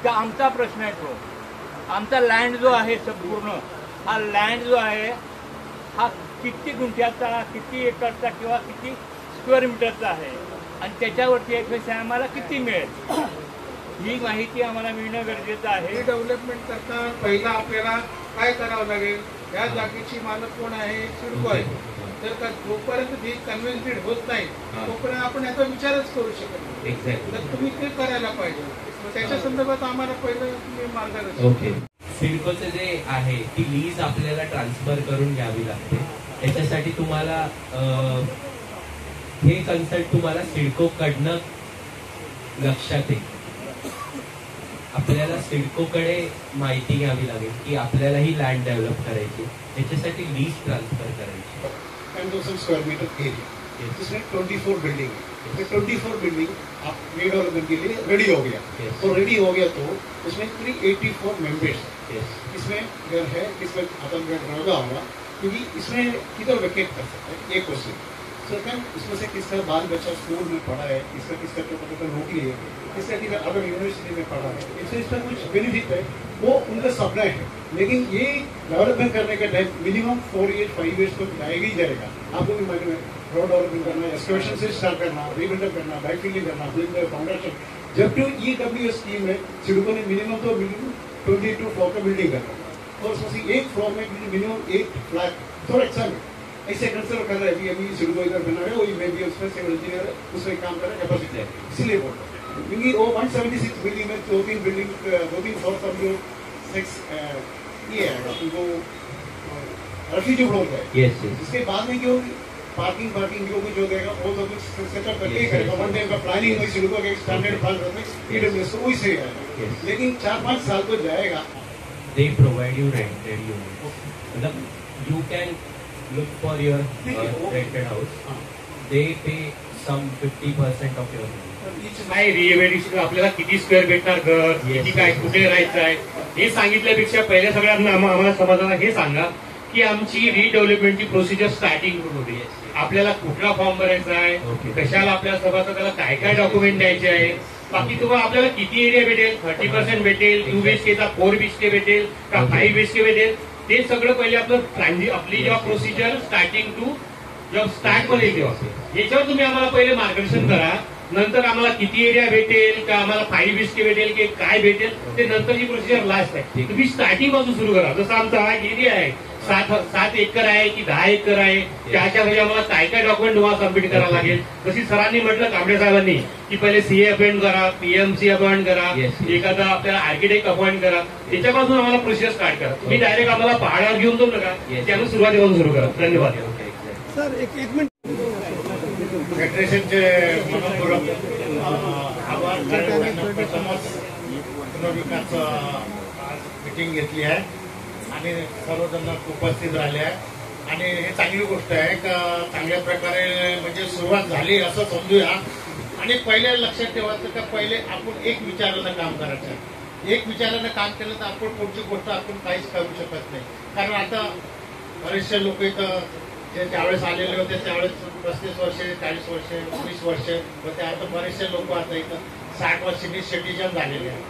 तर आमचा प्रश्न आहे तो. आमचा लँड जो आहे संपूर्ण हा लँड जो आहे हा किती गुंठ्याचा, किती एकरचा किंवा किती स्क्वेअर मीटरचा आहे आणि त्याच्यावरती FSI आम्हाला किती मिळेल ही माहिती आम्हाला मिळणं गरजेचं आहे. डेव्हलपमेंट करता पहिला आपल्याला काय करावं लागेल, या जागेची मालक कोण आहे, सिडको आहे. तर का जोपर्यंत ती कन्व्हिन्स्ड होत नाही तोपर्यंत आपण याचा विचारच करू शकत नाही. तर तुम्ही ते करायला पाहिजे. त्याच्या संदर्भात आम्हाला पहिलं तुम्ही मार्गदर्शन. ओके. सिडकोचे जे आहे ती लीज आपल्याला ट्रान्सफर करून घ्यावी लागते. त्याच्यासाठी तुम्हाला हे कन्सल्ट तुम्हाला सिडको कडनं लक्षात येईल. आपल्याला सिडकोकडे माहिती घ्यावी लागेल की आपल्याला ही लँड डेव्हलप करायची, त्याच्यासाठी लीज ट्रान्सफर करायची. 10,000 स्क्वायर मीटर एरिया, जिसमें 24 बिल्डिंग है. 24 बिल्डिंग आप रीडेवलपमेंट के लिए रेडी हो गया. तो रेडी हो गया तो उसमें 384 मेंबर्स. इसमें घर है, इसमें आतंकगढ़ रहा होगा, क्योंकि इसमें किधर वेकेट कर सकते हैं. एक क्वेश्चन सेकंड, इसमें से किसका बाल बच्चा स्कूल में पढ़ा है, किसका तो नौकरी है, किसका अगर यूनिवर्सिटी में पढ़ा है, इसमें कुछ बेनिफिट है, वो उनका सपना है. लेकिन ये डेवलपमेंट करने का टाइम मिनिमम 4 years 5 years तो जाएगा ही जाएगा. आपको भी मालूम है, रोड डेवलपमेंट करना, एक्सकवेशन से स्टार्ट करना, रीबिल्डर करना, बैकफिलिंग करना, फाउंडेशन. जब तो EWS स्कीम में सिडको ने मिनिमम 22 फ्लोर का बिल्डिंग करना, और उसमें एक फ्लोर में मिनिमम 8 फ्लैट फॉर एग्जाम्पल ऐसे कंसिडर कर रहे हैं. अभी सिडको इधर बना रहे, वही में भी उसमें सिविल इंजीनियर उसमें काम कर रहे, कैपेसिटी है, इसीलिए बोल रहे हैं. क्योंकि वो 176 बिल्डिंग में 2-3 फ्लोर का जो 6 ये है उनको रेफ्यूजी फ्लोर है. इसके बाद में जो पार्किंग जो कुछ हो जाएगा वो तो कुछ सेटअप करके करेगा. वन डे का प्लानिंग हुई सिडको के स्टैंडर्ड प्लान करते EWS तो वही सही है. लेकिन 4-5 साल तो जाएगा. They provide you rented units. मतलब you can look for your rented house. They pay some 50% of your rent. नाही रिएव्हॅल्युएशन आपल्याला किती स्क्वेअर भेटणार घर, किती काय, कुठे राहायचं आहे हे सांगितल्यापेक्षा पहिल्या सगळ्यांना आम्हाला समाजाला हे सांगा की आमची रिडेव्हलपमेंटची प्रोसिजर स्टार्टिंग होती. आपल्याला कुठला फॉर्म भरायचा आहे, कशाला आपल्या सभासदाला काय काय डॉक्युमेंट द्यायचे आहे, बाकी तुम्हाला आपल्याला किती एरिया भेटेल, 30% भेटेल, 2 BHK 4 BHK भेटेल का 5 BHK भेटेल, ते सगळं पहिले आपली जेव्हा प्रोसिजर स्टार्टिंग टू जेव्हा स्टार्ट करेल तेव्हा याच्यावर तुम्ही आम्हाला पहिले मार्गदर्शन करा. नंतर आम्हाला किती एरिया भेटेल का आम्हाला 5 BHK भेटेल की काय भेटेल ते नंतरची प्रोसिजर लास्ट आहे. तुम्ही स्टार्टिंग पासून सुरू करा. जसं आमचा हा एरिया आहे 7 एकर आहे की 10 एकर आहे, त्याच्या घरी आम्हाला काय काय डॉक्युमेंट तुम्हाला सबमिट करावं लागेल. जशी सरांनी म्हटलं कांबळे साहेबांनी की पहिले CA अपॉइंट करा, PMC अपॉइंट करा, एखादा आपल्याला आर्किटेक्ट अपॉइंट करा, त्याच्यापासून आम्हाला प्रोसिजर स्टार्ट करा. तुम्ही डायरेक्ट आम्हाला पहाडावर घेऊन जाऊ नका, त्यानं सुरुवातीपासून सुरू करा. धन्यवाद. सर एक मिनिट. फेडरेशनचे मनपूर्वक आभार. प्रथमच पुनर्विकास मीटिंग घेतली आहे आणि सर्वजण उपस्थित राहिले आहे आणि हे चांगली गोष्ट आहे का चांगल्या प्रकारे म्हणजे सुरुवात झाली असं समजूया. आणि पहिले लक्षात ठेवायचं का पहिले आपण एक विचारानं काम करायचं. एक विचारानं काम केलं तर आपण पुढची गोष्ट आपण काहीच करू शकत नाही. कारण आता बरेचसे लोक इथं जे त्यावेळेस आलेले होते त्यावेळेस 35 वर्षे 40 वर्षे 20 वर्षे होते. आता बरेचसे लोक आता इथं 60 वर्ष सिनियर सिटीजन झालेले आहेत.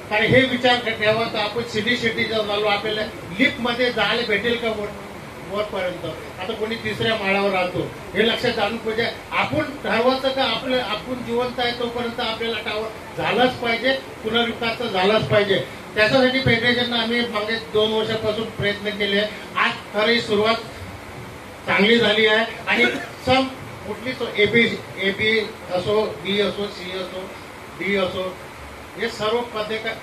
कारण हे विचार ठेवा तर आपण सिनियर सिटीजन झालो, आपल्याला लिफ्टमध्ये जायला भेटेल का वरपर्यंत. आता कोणी 3ऱ्या माळावर राहतो हे लक्षात आणून पाहिजे. आपण ठरवायचं का आपण जिवंत आहे तोपर्यंत आपल्याला टावर झालाच पाहिजे, पुनर्विकास झालाच पाहिजे. त्याच्यासाठी फेडरेशननं आम्ही मागे 2 वर्षापासून प्रयत्न केले. आज खरं सुरुवात चांगली झाली आहे आणि सम कुठली एबी असो, बी असो, C असो, D असो, हे सर्व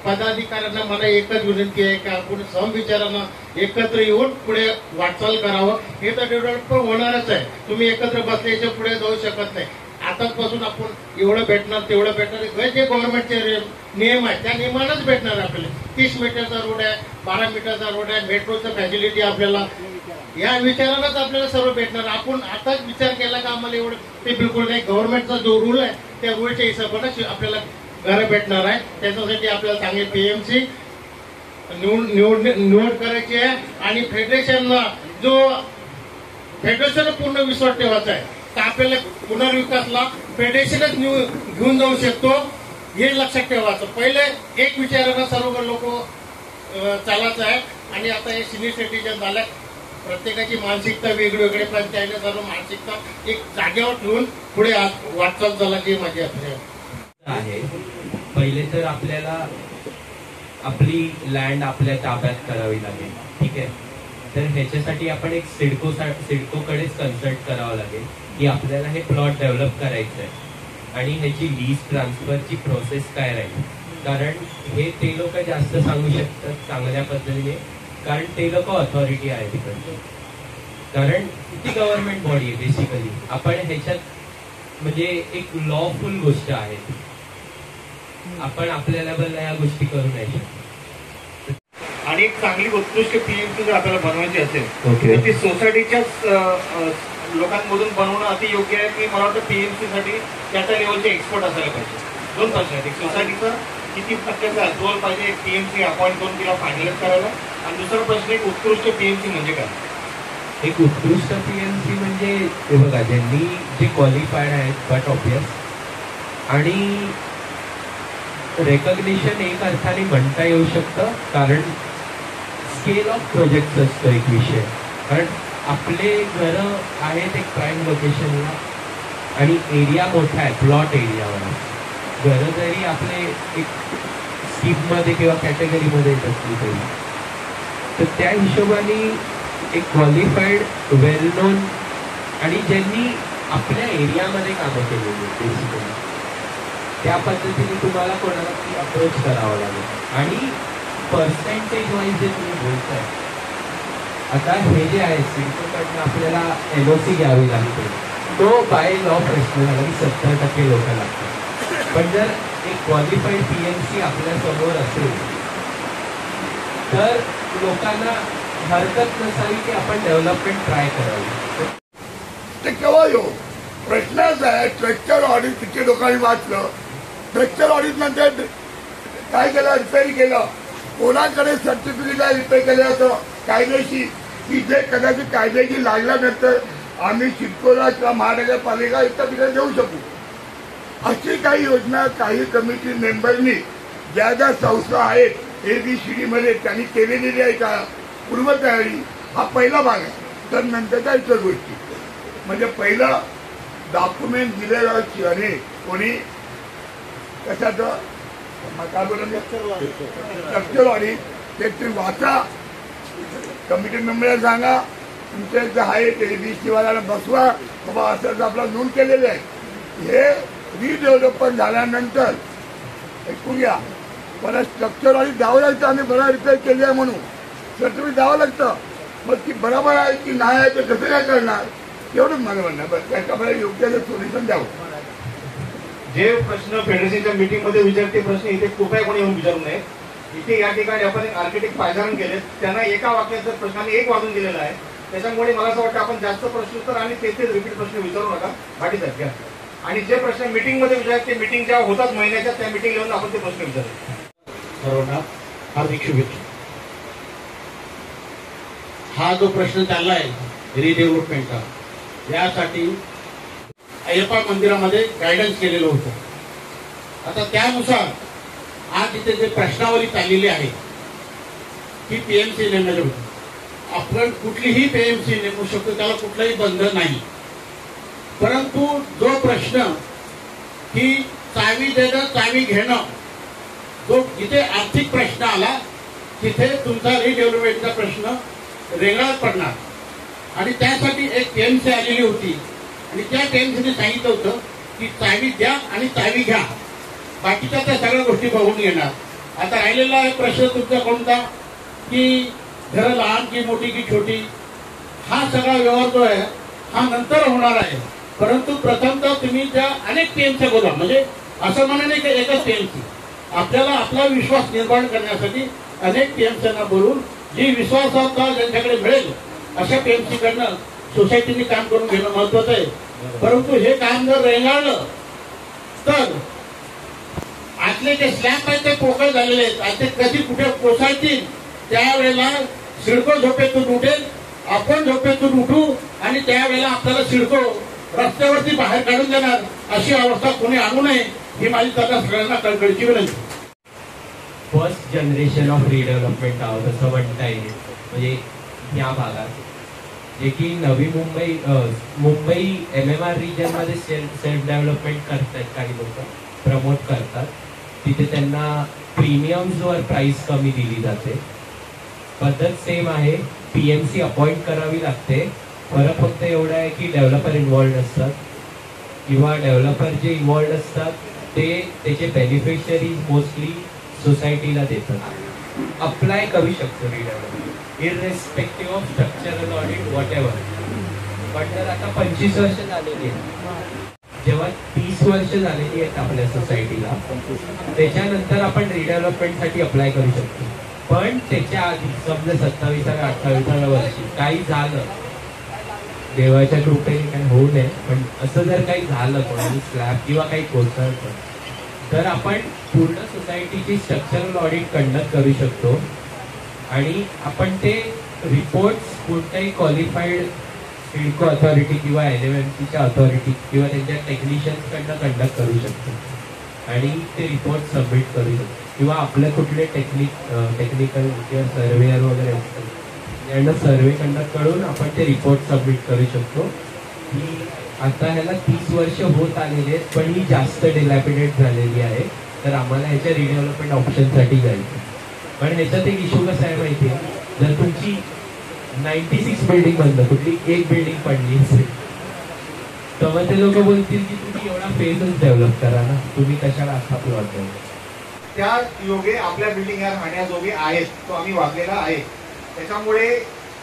पदाधिकाऱ्यांना मला एकच विनंती आहे की आपण समविचारानं एकत्र येऊन पुढे वाटचाल करावं. हे तर डेव्हलप होणारच आहे. तुम्ही एकत्र बसल्याच्या पुढे जाऊ शकत नाही. आतापासून आपण एवढं भेटणार तेवढं भेटणार, जे गव्हर्नमेंटचे नियम आहेत त्या नियमानंच भेटणार. आपल्याला 30 मीटरचा रोड आहे, 12 मीटरचा रोड आहे, मेट्रोचं फॅसिलिटी आपल्याला या विचारानंच आपल्याला सर्व भेटणार. आपण आताच विचार केला का आम्हाला एवढं ते बिलकुल नाही. गव्हर्नमेंटचा जो रूल आहे त्या रूलच्या हिशोबाने आपल्याला घरं भेटणार आहे. त्याच्यासाठी आपल्याला चांगले PMC निवड करायची आहे आणि फेडरेशन पूर्ण विश्वास ठेवायचा आहे तर आपल्याला पुनर्विकासला फेडरेशनच घेऊन जाऊ शकतो हे लक्षात ठेवायचं. पहिले एक विचारानं सर्व लोक चालायचं आहे आणि आता हे सिनियर सिटीजन झालं. प्रत्येकाची मानसिकता वेगवेगळी पण त्याने सर्व मानसिकता एक जागेवर ठेवून पुढे वाटचाल झाल्याची माझी अपेक्षा आहे. पहिले तर आपल्याला आपली लँड आपल्या ताब्यात करावी लागेल. ठीक आहे. तर ह्याच्यासाठी आपण एक सिडकोकडेच कन्सल्ट करावं लागेल की आपल्याला हे प्लॉट डेव्हलप करायचं आहे आणि ह्याची लीज ट्रान्सफरची प्रोसेस काय राहील. कारण हे ते लोक जास्त सांगू शकतात चांगल्या पद्धतीने, कारण ते लोक ऑथॉरिटी आहे तिकडचे. कारण ती गव्हर्नमेंट बॉडी आहे बेसिकली. आपण ह्याच्यात म्हणजे एक लॉफुल गोष्ट आहे, आपण आपल्या लेवलला या गोष्टी करू नाही शकत. आणि एक चांगली उत्कृष्ट पीएमसी जर आपल्याला बनवायची असेल ओके. तर ती सोसायटीच्याच लोकांमधून बनवणं अति योग्य आहे की मला वाटतं पीएमसी साठी त्या त्या लेवलचे एक्सपर्ट असायला पाहिजे. दोन प्रश्न आहेत, एक सोसायटीचा किती टक्क्याचा रोल पाहिजे एक पीएमसी अपॉइंट करून तिला फायनलाइज करायला, आणि दुसरा प्रश्न एक उत्कृष्ट पीएमसी म्हणजे काय. एक उत्कृष्ट पीएमसी म्हणजे हे बघा, ज्यांनी जे क्वालिफाईड आहेत बट ऑब्वियस, आणि रेकग्निशन एक अर्थाने म्हणता येऊ शकतं, कारण स्केल ऑफ प्रोजेक्ट असतो एक विषय. कारण आपले घरं आहेत एक प्राईम लोकेशनला आणि एरिया मोठा आहे, प्लॉट एरियावर. घरं जरी आपले एक स्कीममध्ये किंवा कॅटेगरीमध्ये येत असली तरी, तर त्या हिशोबाने एक क्वालिफाईड वेल नोन आणि ज्यांनी आपल्या एरियामध्ये कामं केलेली बेसिकली, त्या पद्धतीने तुम्हाला कोणाला ती अप्रोच करावं लागेल. आणि पर्सेंटेज वाईज जे तुम्ही बोलताय, आता हे जे आहे सिडकोकडनं आपल्याला NOC घ्यावी लागते, तो बाय लॉ प्रश्न झाला की 70% लोक लागतात. पण जर एक क्वालिफाईड पीएमसी आपल्या समोर असेल तर लोकांना हरकत नसावी की आपण डेव्हलपमेंट ट्राय करावी. ते केव्हा येऊ प्रश्नच आहे. स्ट्रक्चर ऑडिट किती लोकांनी वाचलं, स्ट्रक्चर ऑडिट म्हणजे काय केलं, रिपेअर केलं, कोणाकडे सर्टिफिकेट आहे रिपेअर केलं होतं कायदेशीर, की जे कदाचित कायदेशीर लागल्यानंतर आम्ही सिडकोला किंवा महानगरपालिका इतर तिकडे देऊ शकू. अशी काही योजना काही कमिटी मेंबरनी ज्या ज्या संस्था आहेत ABCD मध्ये त्यांनी केलेली आहे का पूर्वतयारी, हा पहिला भाग आहे. तर नंतरच्या इतर गोष्टी म्हणजे पहिलं डॉक्युमेंट दिलेलं आणि कोणी कशाचं काय बोलून स्ट्रक्चर आणि ते तुम्ही वाचा, कमिटी मेंबरला सांगा, तुमचे जे आहे ते ABCD वाल्याला बसवा, बाबा असं आपलं नोंद केलेलं आहे. हे रिडेव्हलपमेंट झाल्यानंतर ऐकून घ्या, मला स्ट्रक्चर आणि द्यावं लागतं, आम्ही बरा रिपेअर केली आहे म्हणून सर्टिफिकेट द्यावं लागतं. मग ती बरोबर आहे की नाही आहे ते कसं काय करणार, एवढंच माझं म्हणणं. बरं, त्याच्यामध्ये योग्य ते सोल्युशन द्यावं. जे प्रश्न फेडरेशनच्या मीटिंगमध्ये विचारते प्रश्न इथे कृपया कोणी येऊन विचारू नये. इथे या ठिकाणी आपण एक आर्किटेक्ट पायजारण केले, त्यांना एका वाक्यात जर प्रश्नाने एक वाजून दिलेला आहे, त्याच्यामुळे मला असं वाटतं आपण जास्त प्रश्नोत्तर आणि तेच रिपीट प्रश्न विचारू नका, पाठीसात घ्या. आणि जे प्रश्न मीटिंगमध्ये विचारत ते मीटिंग जेव्हा होतात महिन्याच्या, त्या मीटिंग येऊन आपण ते प्रश्न विचारू. सर्वांना हार्दिक शुभेच्छा. हा जो प्रश्न चालला आहे रिडेव्हलपमेंटचा, यासाठी अय्यप्पा मंदिरामध्ये गायडन्स केलेलं होतं. आता त्यानुसार आज इथे जे प्रश्नावली चाललेली आहे ती पीएमसी नेमण्याची होती. आपण कुठलीही पीएमसी नेमू शकतो, त्याला कुठलंही बंधन नाही. परंतु जो प्रश्न की चावी देणं चावी घेणं, जो जिथे आर्थिक प्रश्न आला तिथे तुमचा रिडेव्हलपमेंटचा प्रश्न रेंगाळत पडणार. आणि त्यासाठी एक पीएमसी आलेली होती आणि त्या पीएमसीने सांगितलं होतं की चावी द्या आणि चावी घ्या, बाकीच्या त्या सगळ्या गोष्टी बघून घेणार. आता राहिलेला आहे प्रश्न तुमचा कोणता, की घरं लहान की मोठी की छोटी, हा सगळा व्यवहार जो आहे हा नंतर होणार आहे. परंतु प्रथमतः तुम्ही त्या अनेक पीएमसी बोला, म्हणजे असं म्हणा नाही की एकच पीएमसी, आपल्याला आपला विश्वास निर्माण करण्यासाठी अनेक पीएमसींना बोलून जी विश्वासार्हता ज्यांच्याकडे मिळेल अशा पीएमसीकडनं सोसायटीने काम करून घेणं महत्वाचं आहे. परंतु हे काम जर रेंगाळलं तर आतले जे स्लॅब आहेत ते पोकळ झालेले आहेत आणि ते कधी कुठे कोसळतील त्यावेळेला सिडको झोपेतून उठेल, आपण झोपेतून उठू आणि त्यावेळेला आपल्याला सिडको रस्त्यावरती बाहेर काढून देणार. अशी अवस्था कोणी आणू नये ही माझी त्यांना सगळ्यांना कळकळीची विनंती. फर्स्ट जनरेशन ऑफ रिडेव्हलपमेंट आहोत असं म्हणता येईल, म्हणजे या भागात जे की नवी मुंबई MMR रिजनमध्ये सेल्फ डेव्हलपमेंट करतात, काही लोक प्रमोट करतात. तिथे त्यांना प्रीमियम्सवर प्राइस कमी दिली जाते. पद्धत सेम आहे, पीएमसी अपॉइंट करावी लागते. फरक फक्त एवढा आहे की डेव्हलपर इन्व्हॉल्ड असतात किंवा डेव्हलपर जे इन्व्हॉल्ड असतात ते त्याचे बेनिफिशियरीज मोस्टली सोसायटीला देतात, अप्लाय करू शकतो redevelopment इररेस्पेक्टिव्ह of structural audit what ever. पण जर आता 25 वर्ष झालेली आहेत, जेव्हा 30 वर्ष झालेली आहेत आपल्या सोसायटीला, त्याच्यानंतर आपण रिडेव्हलपमेंटसाठी अप्लाय करू शकतो. पण त्याच्या आधी समजा 27व्या 28व्या वर्षी काही झालं, देवाच्या कृपेने काही होऊ नये, पण असं जर काही झालं, कोणाला स्लॅब किंवा काही कोसळतं, तर आपण पूर्ण सोसायटीची स्ट्रक्चरल ऑडिट कंडक्ट करू शकतो आणि आपण ते रिपोर्ट्स कोणत्याही क्वालिफाईड सिडको अथॉरिटी किंवा NMMCच्या अथॉरिटी किंवा त्यांच्या टेक्निशियन्सकडनं कंडक्ट करू शकतो आणि ते रिपोर्ट सबमिट करू शकतो. किंवा आपले कुठले टेक्निकल किंवा सर्वेअर वगैरे असतात यांना सर्वे कंडक्ट करून आपण ते रिपोर्ट सबमिट करू शकतो. ही आता ह्याला 30 वर्ष होत आलेली आहेत, पण ही जास्त डिलॅपिडेट झालेली आहे, तर आम्हाला ह्याच्या रिडेव्हलपमेंट ऑप्शनसाठी जायचं. पण ह्याच्यात एक इश्यू कसा आहे माहिती आहे, जर तुमची 96 बिल्डिंग बंद कुठली एक बिल्डिंग पडली असेल, तेव्हा ते लोक बोलतील की तुम्ही एवढा फेजच डेव्हलप करा ना, तुम्ही कशाला असा प्लॉट द्या. त्या योगे आपल्या बिल्डिंग ह्या राहण्याजोगे आहेत, तो आम्ही वागलेला आहे. त्याच्यामुळे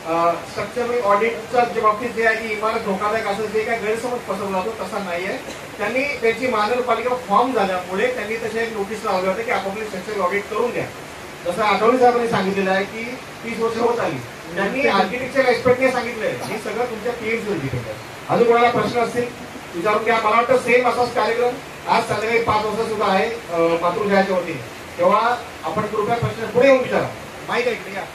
स्ट्रक्चरल ऑडिटच्या बाबतीत जे आहे की इमारत धोकादायक असं जे काही गैरसमज पसरवला जातो तसा नाहीये. त्यांनी त्यांची महानगरपालिका फॉर्म झाल्यामुळे त्यांनी तसे एक नोटीस लावले होते की आपापले स्ट्रक्चरल ऑडिट करून द्या. जसं आठवले साहेबांनी सांगितलेलं आहे की 30 वर्ष होत आली, त्यांनी आर्किटेक्चर एक्सपर्टने सांगितलंय हे सगळं तुमच्या PMC वर डिपेंड आहे. अजून कोणाला प्रश्न असतील विचारून घ्या. मला वाटतं सेम असाच कार्यक्रम आज संध्याकाळी 5 वाजता सुद्धा आहे मातृगृहाच्या वतीने, तेव्हा आपण कृपया प्रश्न पुढे येऊन विचारा, माहीत आहे का.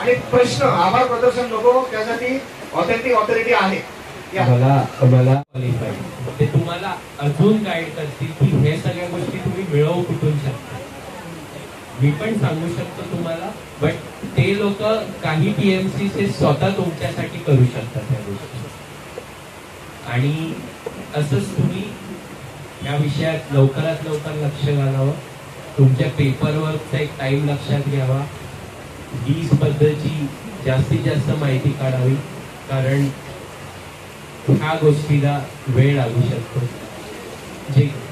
आणि प्रश्न आभार प्रदर्शन नको, त्यासाठी ऑथेंटिक ऑथॉरिटी आहे. मला क्वालिफाईड ते तुम्हाला अजून गाईड करतील की हे सगळ्या गोष्टी तुम्ही मिळवू कुठून शकता. मी पण सांगू शकतो तुम्हाला, बट ते लोक काही PMC स्वतः तुमच्यासाठी करू शकतात त्या गोष्टी. आणि असंच तुम्ही या विषयात लवकरात लवकर लक्ष घालावं, तुमच्या पेपरवर्कचा एक टाइम लक्षात घ्यावा, लीज बद्दलची जास्तीत जास्त माहिती काढावी, कारण ह्या गोष्टीला वेळ लागू शकतो.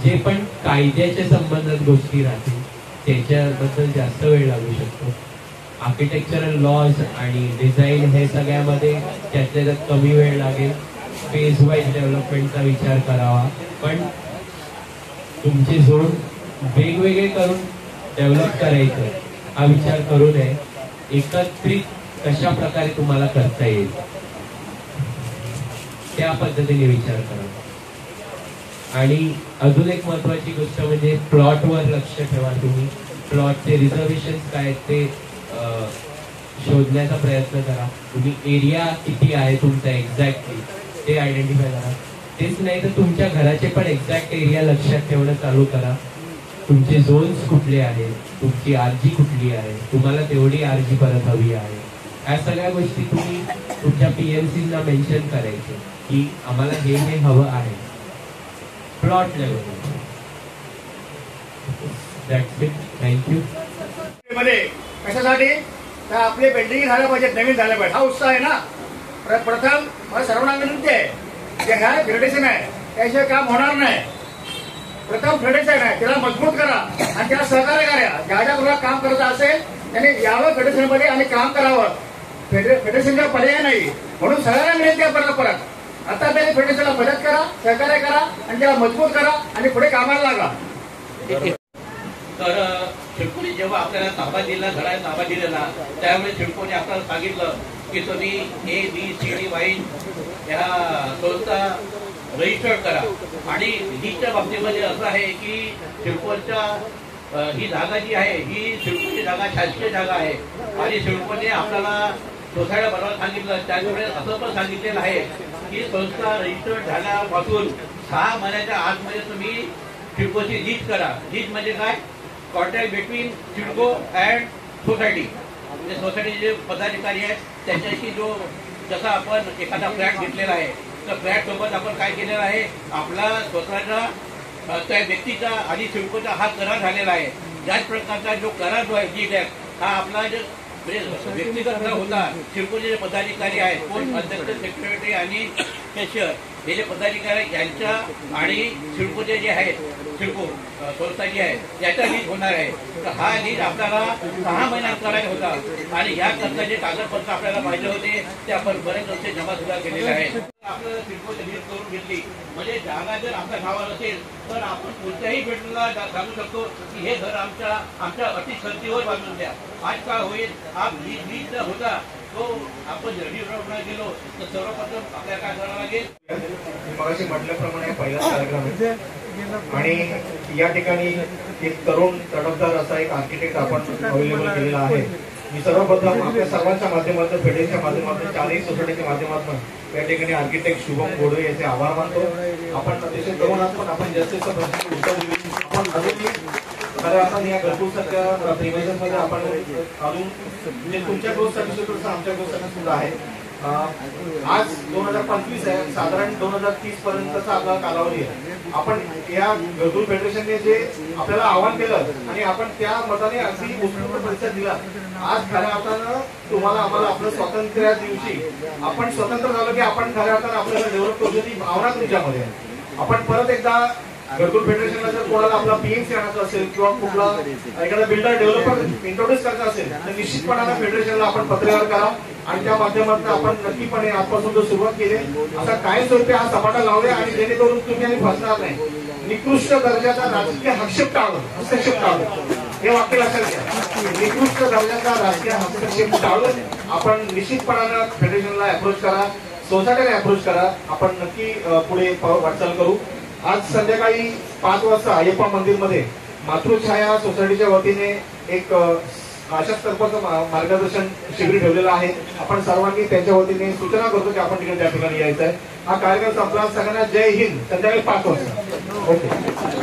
जे पण कायद्याच्या संबंधित गोष्टी राहतील त्याच्याबद्दल जास्त वेळ लागू शकतो. आर्किटेक्चरल लॉज आणि डिझाईन हे सगळ्यामध्ये त्यातल्या कमी वेळ लागेल. फेज वाईज डेव्हलपमेंटचा विचार करावा, पण तुमचे झोन वेगवेगळे करून डेव्हलप करायचं हा विचार करू नये. एकत्रित कशा प्रकारे तुम्हाला करता येईल त्या पद्धतीने विचार करा. आणि अजून एक महत्वाची गोष्ट म्हणजे प्लॉटवर लक्ष ठेवा. तुम्ही प्लॉटचे रिझर्वेशन्स काय ते शोधण्याचा प्रयत्न करा. तुम्ही एरिया किती आहे तुमचा एक्झॅक्टली ते आयडेंटिफाय करा. तेच नाही तर तुमच्या घराचे पण एक्झॅक्ट एरिया लक्षात ठेवणं चालू करा. तुमचे झोन्स कुठले आहेत, तुमची RG कुठली आहे, तुम्हाला तेवढी RG परत हवी आहे, ह्या सगळ्या गोष्टी तुम्ही तुमच्या PMCना मेन्शन करायचे की आम्हाला हे हवं आहे plot level. That's it. Thank you. मध्ये कशासाठी तर आपले बिल्डिंग झाल्या पाहिजेत, नवीन झाल्या पाहिजे, हा उत्साह आहे ना. प्रथम मला सर्वांना विनंती आहे, जे काय फेडरेशन आहे त्याशिवाय काम होणार नाही. प्रथम फेडरेशन आहे त्याला मजबूत करा आणि त्याला सहकार्य करा. ज्या ज्या गृहात काम करायचं असेल त्यांनी यावं फेडरेशनमध्ये आणि काम करावं. फेडरेशनचा पर्याय नाही, म्हणून सगळ्यांना विनंती आहे परत आता तरी फेडरेशनला मदत करा, सहकार्य करा आणि त्याला मजबूत करा आणि पुढे कामाला लागा. तर सिडकोने जेव्हा आपल्याला ताबा दिला, घडा ताबा दिलेला, त्यामुळे सिडकोने आपल्याला सांगितलं की तुम्ही ABCD वाईज या संस्था रजिस्टर्ड करा. आणि लीजच्या बाबतीमध्ये असं आहे की सिडकोच्या ही जागा जी आहे ही सिडकोची जागा शासकीय जागा आहे आणि सिडकोने आपल्याला सोसायट्या बनवायला सांगितलं. त्यामुळे असं पण सांगितलेलं आहे की संस्था रजिस्टर्ड झाल्यापासून 6 महिन्याच्या आतमध्ये तुम्ही सिडकोची लीज करा. लीज म्हणजे काय, contract between CIDCO and society. म्हणजे सोसायटीचे जे पदाधिकारी आहेत त्याच्याशी जो जसा आपण एखादा फ्लॅट घेतलेला आहे तर फ्लॅट सोबत आपण काय केलेलं आहे, आपला स्वतःचा त्या व्यक्तीचा आणि सिडकोचा हा करार झालेला आहे. त्याच प्रकारचा जो करार जो आहे लीज ऍक्ट हा आपला जो म्हणजे व्यक्तिगत न होता सिडकोचे जे पदाधिकारी आहेत, कोण अध्यक्ष, सेक्रेटरी आणि कॅशियर हे जे पदाधिकारी यांच्या आणि सिडकोचे जे आहेत, सिडको संस्था जी आहे याचा लीज होणार आहे. तर हा लीज आपल्याला 6 महिन्यात करायचा होता आणि याकरता जे कागदपत्र आपल्याला पाहिजे होते ते आपण बरेच वर्षे जमा सुद्धा केलेले आहेत. आपल्याला सिडकोची लीज करून घेतली म्हणजे जागा जर आपल्या गावात असेल तर आपण कोणत्याही बिल्डरला सांगू शकतो की हे घर आमच्या अति शर्तीवर बांधून द्या. आज काय होईल, हा लीज जर होता तो आपण जर गेलो तर सर्वप्रथम आपल्याला काय करावं लागेल. मी मगाशी म्हटल्याप्रमाणे पहिलाच कार्यक्रम आहे आणि या ठिकाणी एक तरुण तडफदार असा एक आर्किटेक्ट आपण अवेलेबल केलेला आहे. मी सर्वप्रथम आपल्या सर्वांच्या माध्यमातून, फेडरेशनच्या माध्यमातून, 4 सोसायटीच्या माध्यमातून या ठिकाणी आर्किटेक्ट शुभम गोडे याचे आभार मानतो. आपण अतिशय तरुण आहात पण आपण जास्तीत जास्त उत्तर दिली. आपण अजूनही खरं आपण या घरकुलसारख्या प्रिव्हिजन मध्ये आपण अजून म्हणजे तुमच्या ग्रोथसाठी सुद्धा आमच्या ग्रोथसाठी सुद्धा आहे. आज 2025 आहे, साधारण 2030 पर्यंतचा आपला कालावधी आहे. आपण या घरकुल फेडरेशनने जे आपल्याला आवाहन केलं आणि आपण त्या मताने अगदी उत्स्फूर्त प्रतिसाद दिला. आज खऱ्या अर्थानं तुम्हाला आम्हाला आपलं स्वातंत्र्या दिवशी आपण स्वतंत्र झालो की आपण खऱ्या अर्थानं आपल्याला डेव्हलप करू ती भावना तुमच्यामध्ये आहे. आपण परत एकदा घरकुल फेडरेशनला जर कोणाला आपला पीएमसी आणायचा असेल किंवा कुठला एखादा बिल्डर डेव्हलपर इंट्रोड्यूस करायचा असेल तर निश्चितपणाने फेडरेशनला आपण पत्रव्यवहार करा आणि त्या माध्यमातून आपण नक्कीपणे आजपासून जो सुरुवात केली असा कायमस्वरूपी हा सपाटा लावूया आणि जेणेकरून तुम्ही आणि फसणार नाही. निकृष्ट दर्जाचा राजकीय हस्तक्षेप टाळून हे वाक्य लक्षात घ्या. निकृष्ट दर्जाचा राजकीय हस्तक्षेप टाळून आपण निश्चितपणानं फेडरेशनला अप्रोच करा, सोसायटीला अप्रोच करा. आपण नक्की पुढे वाटचाल करू. आज संध्याकाळी 5 वाजता अय्यप्पा मंदिरमध्ये मातृछाया सोसायटीच्या वतीने एक अशाच मार्गदर्शन शिबिर ठेवलेलं आहे. आपण सर्वांनी त्यांच्या वतीने सूचना करतो की आपण तिकडे त्या ठिकाणी यायचं आहे. हा कार्यक्रम संपला. सगळ्यांना जय हिंद. संध्याकाळी 5 वाजता. ओके.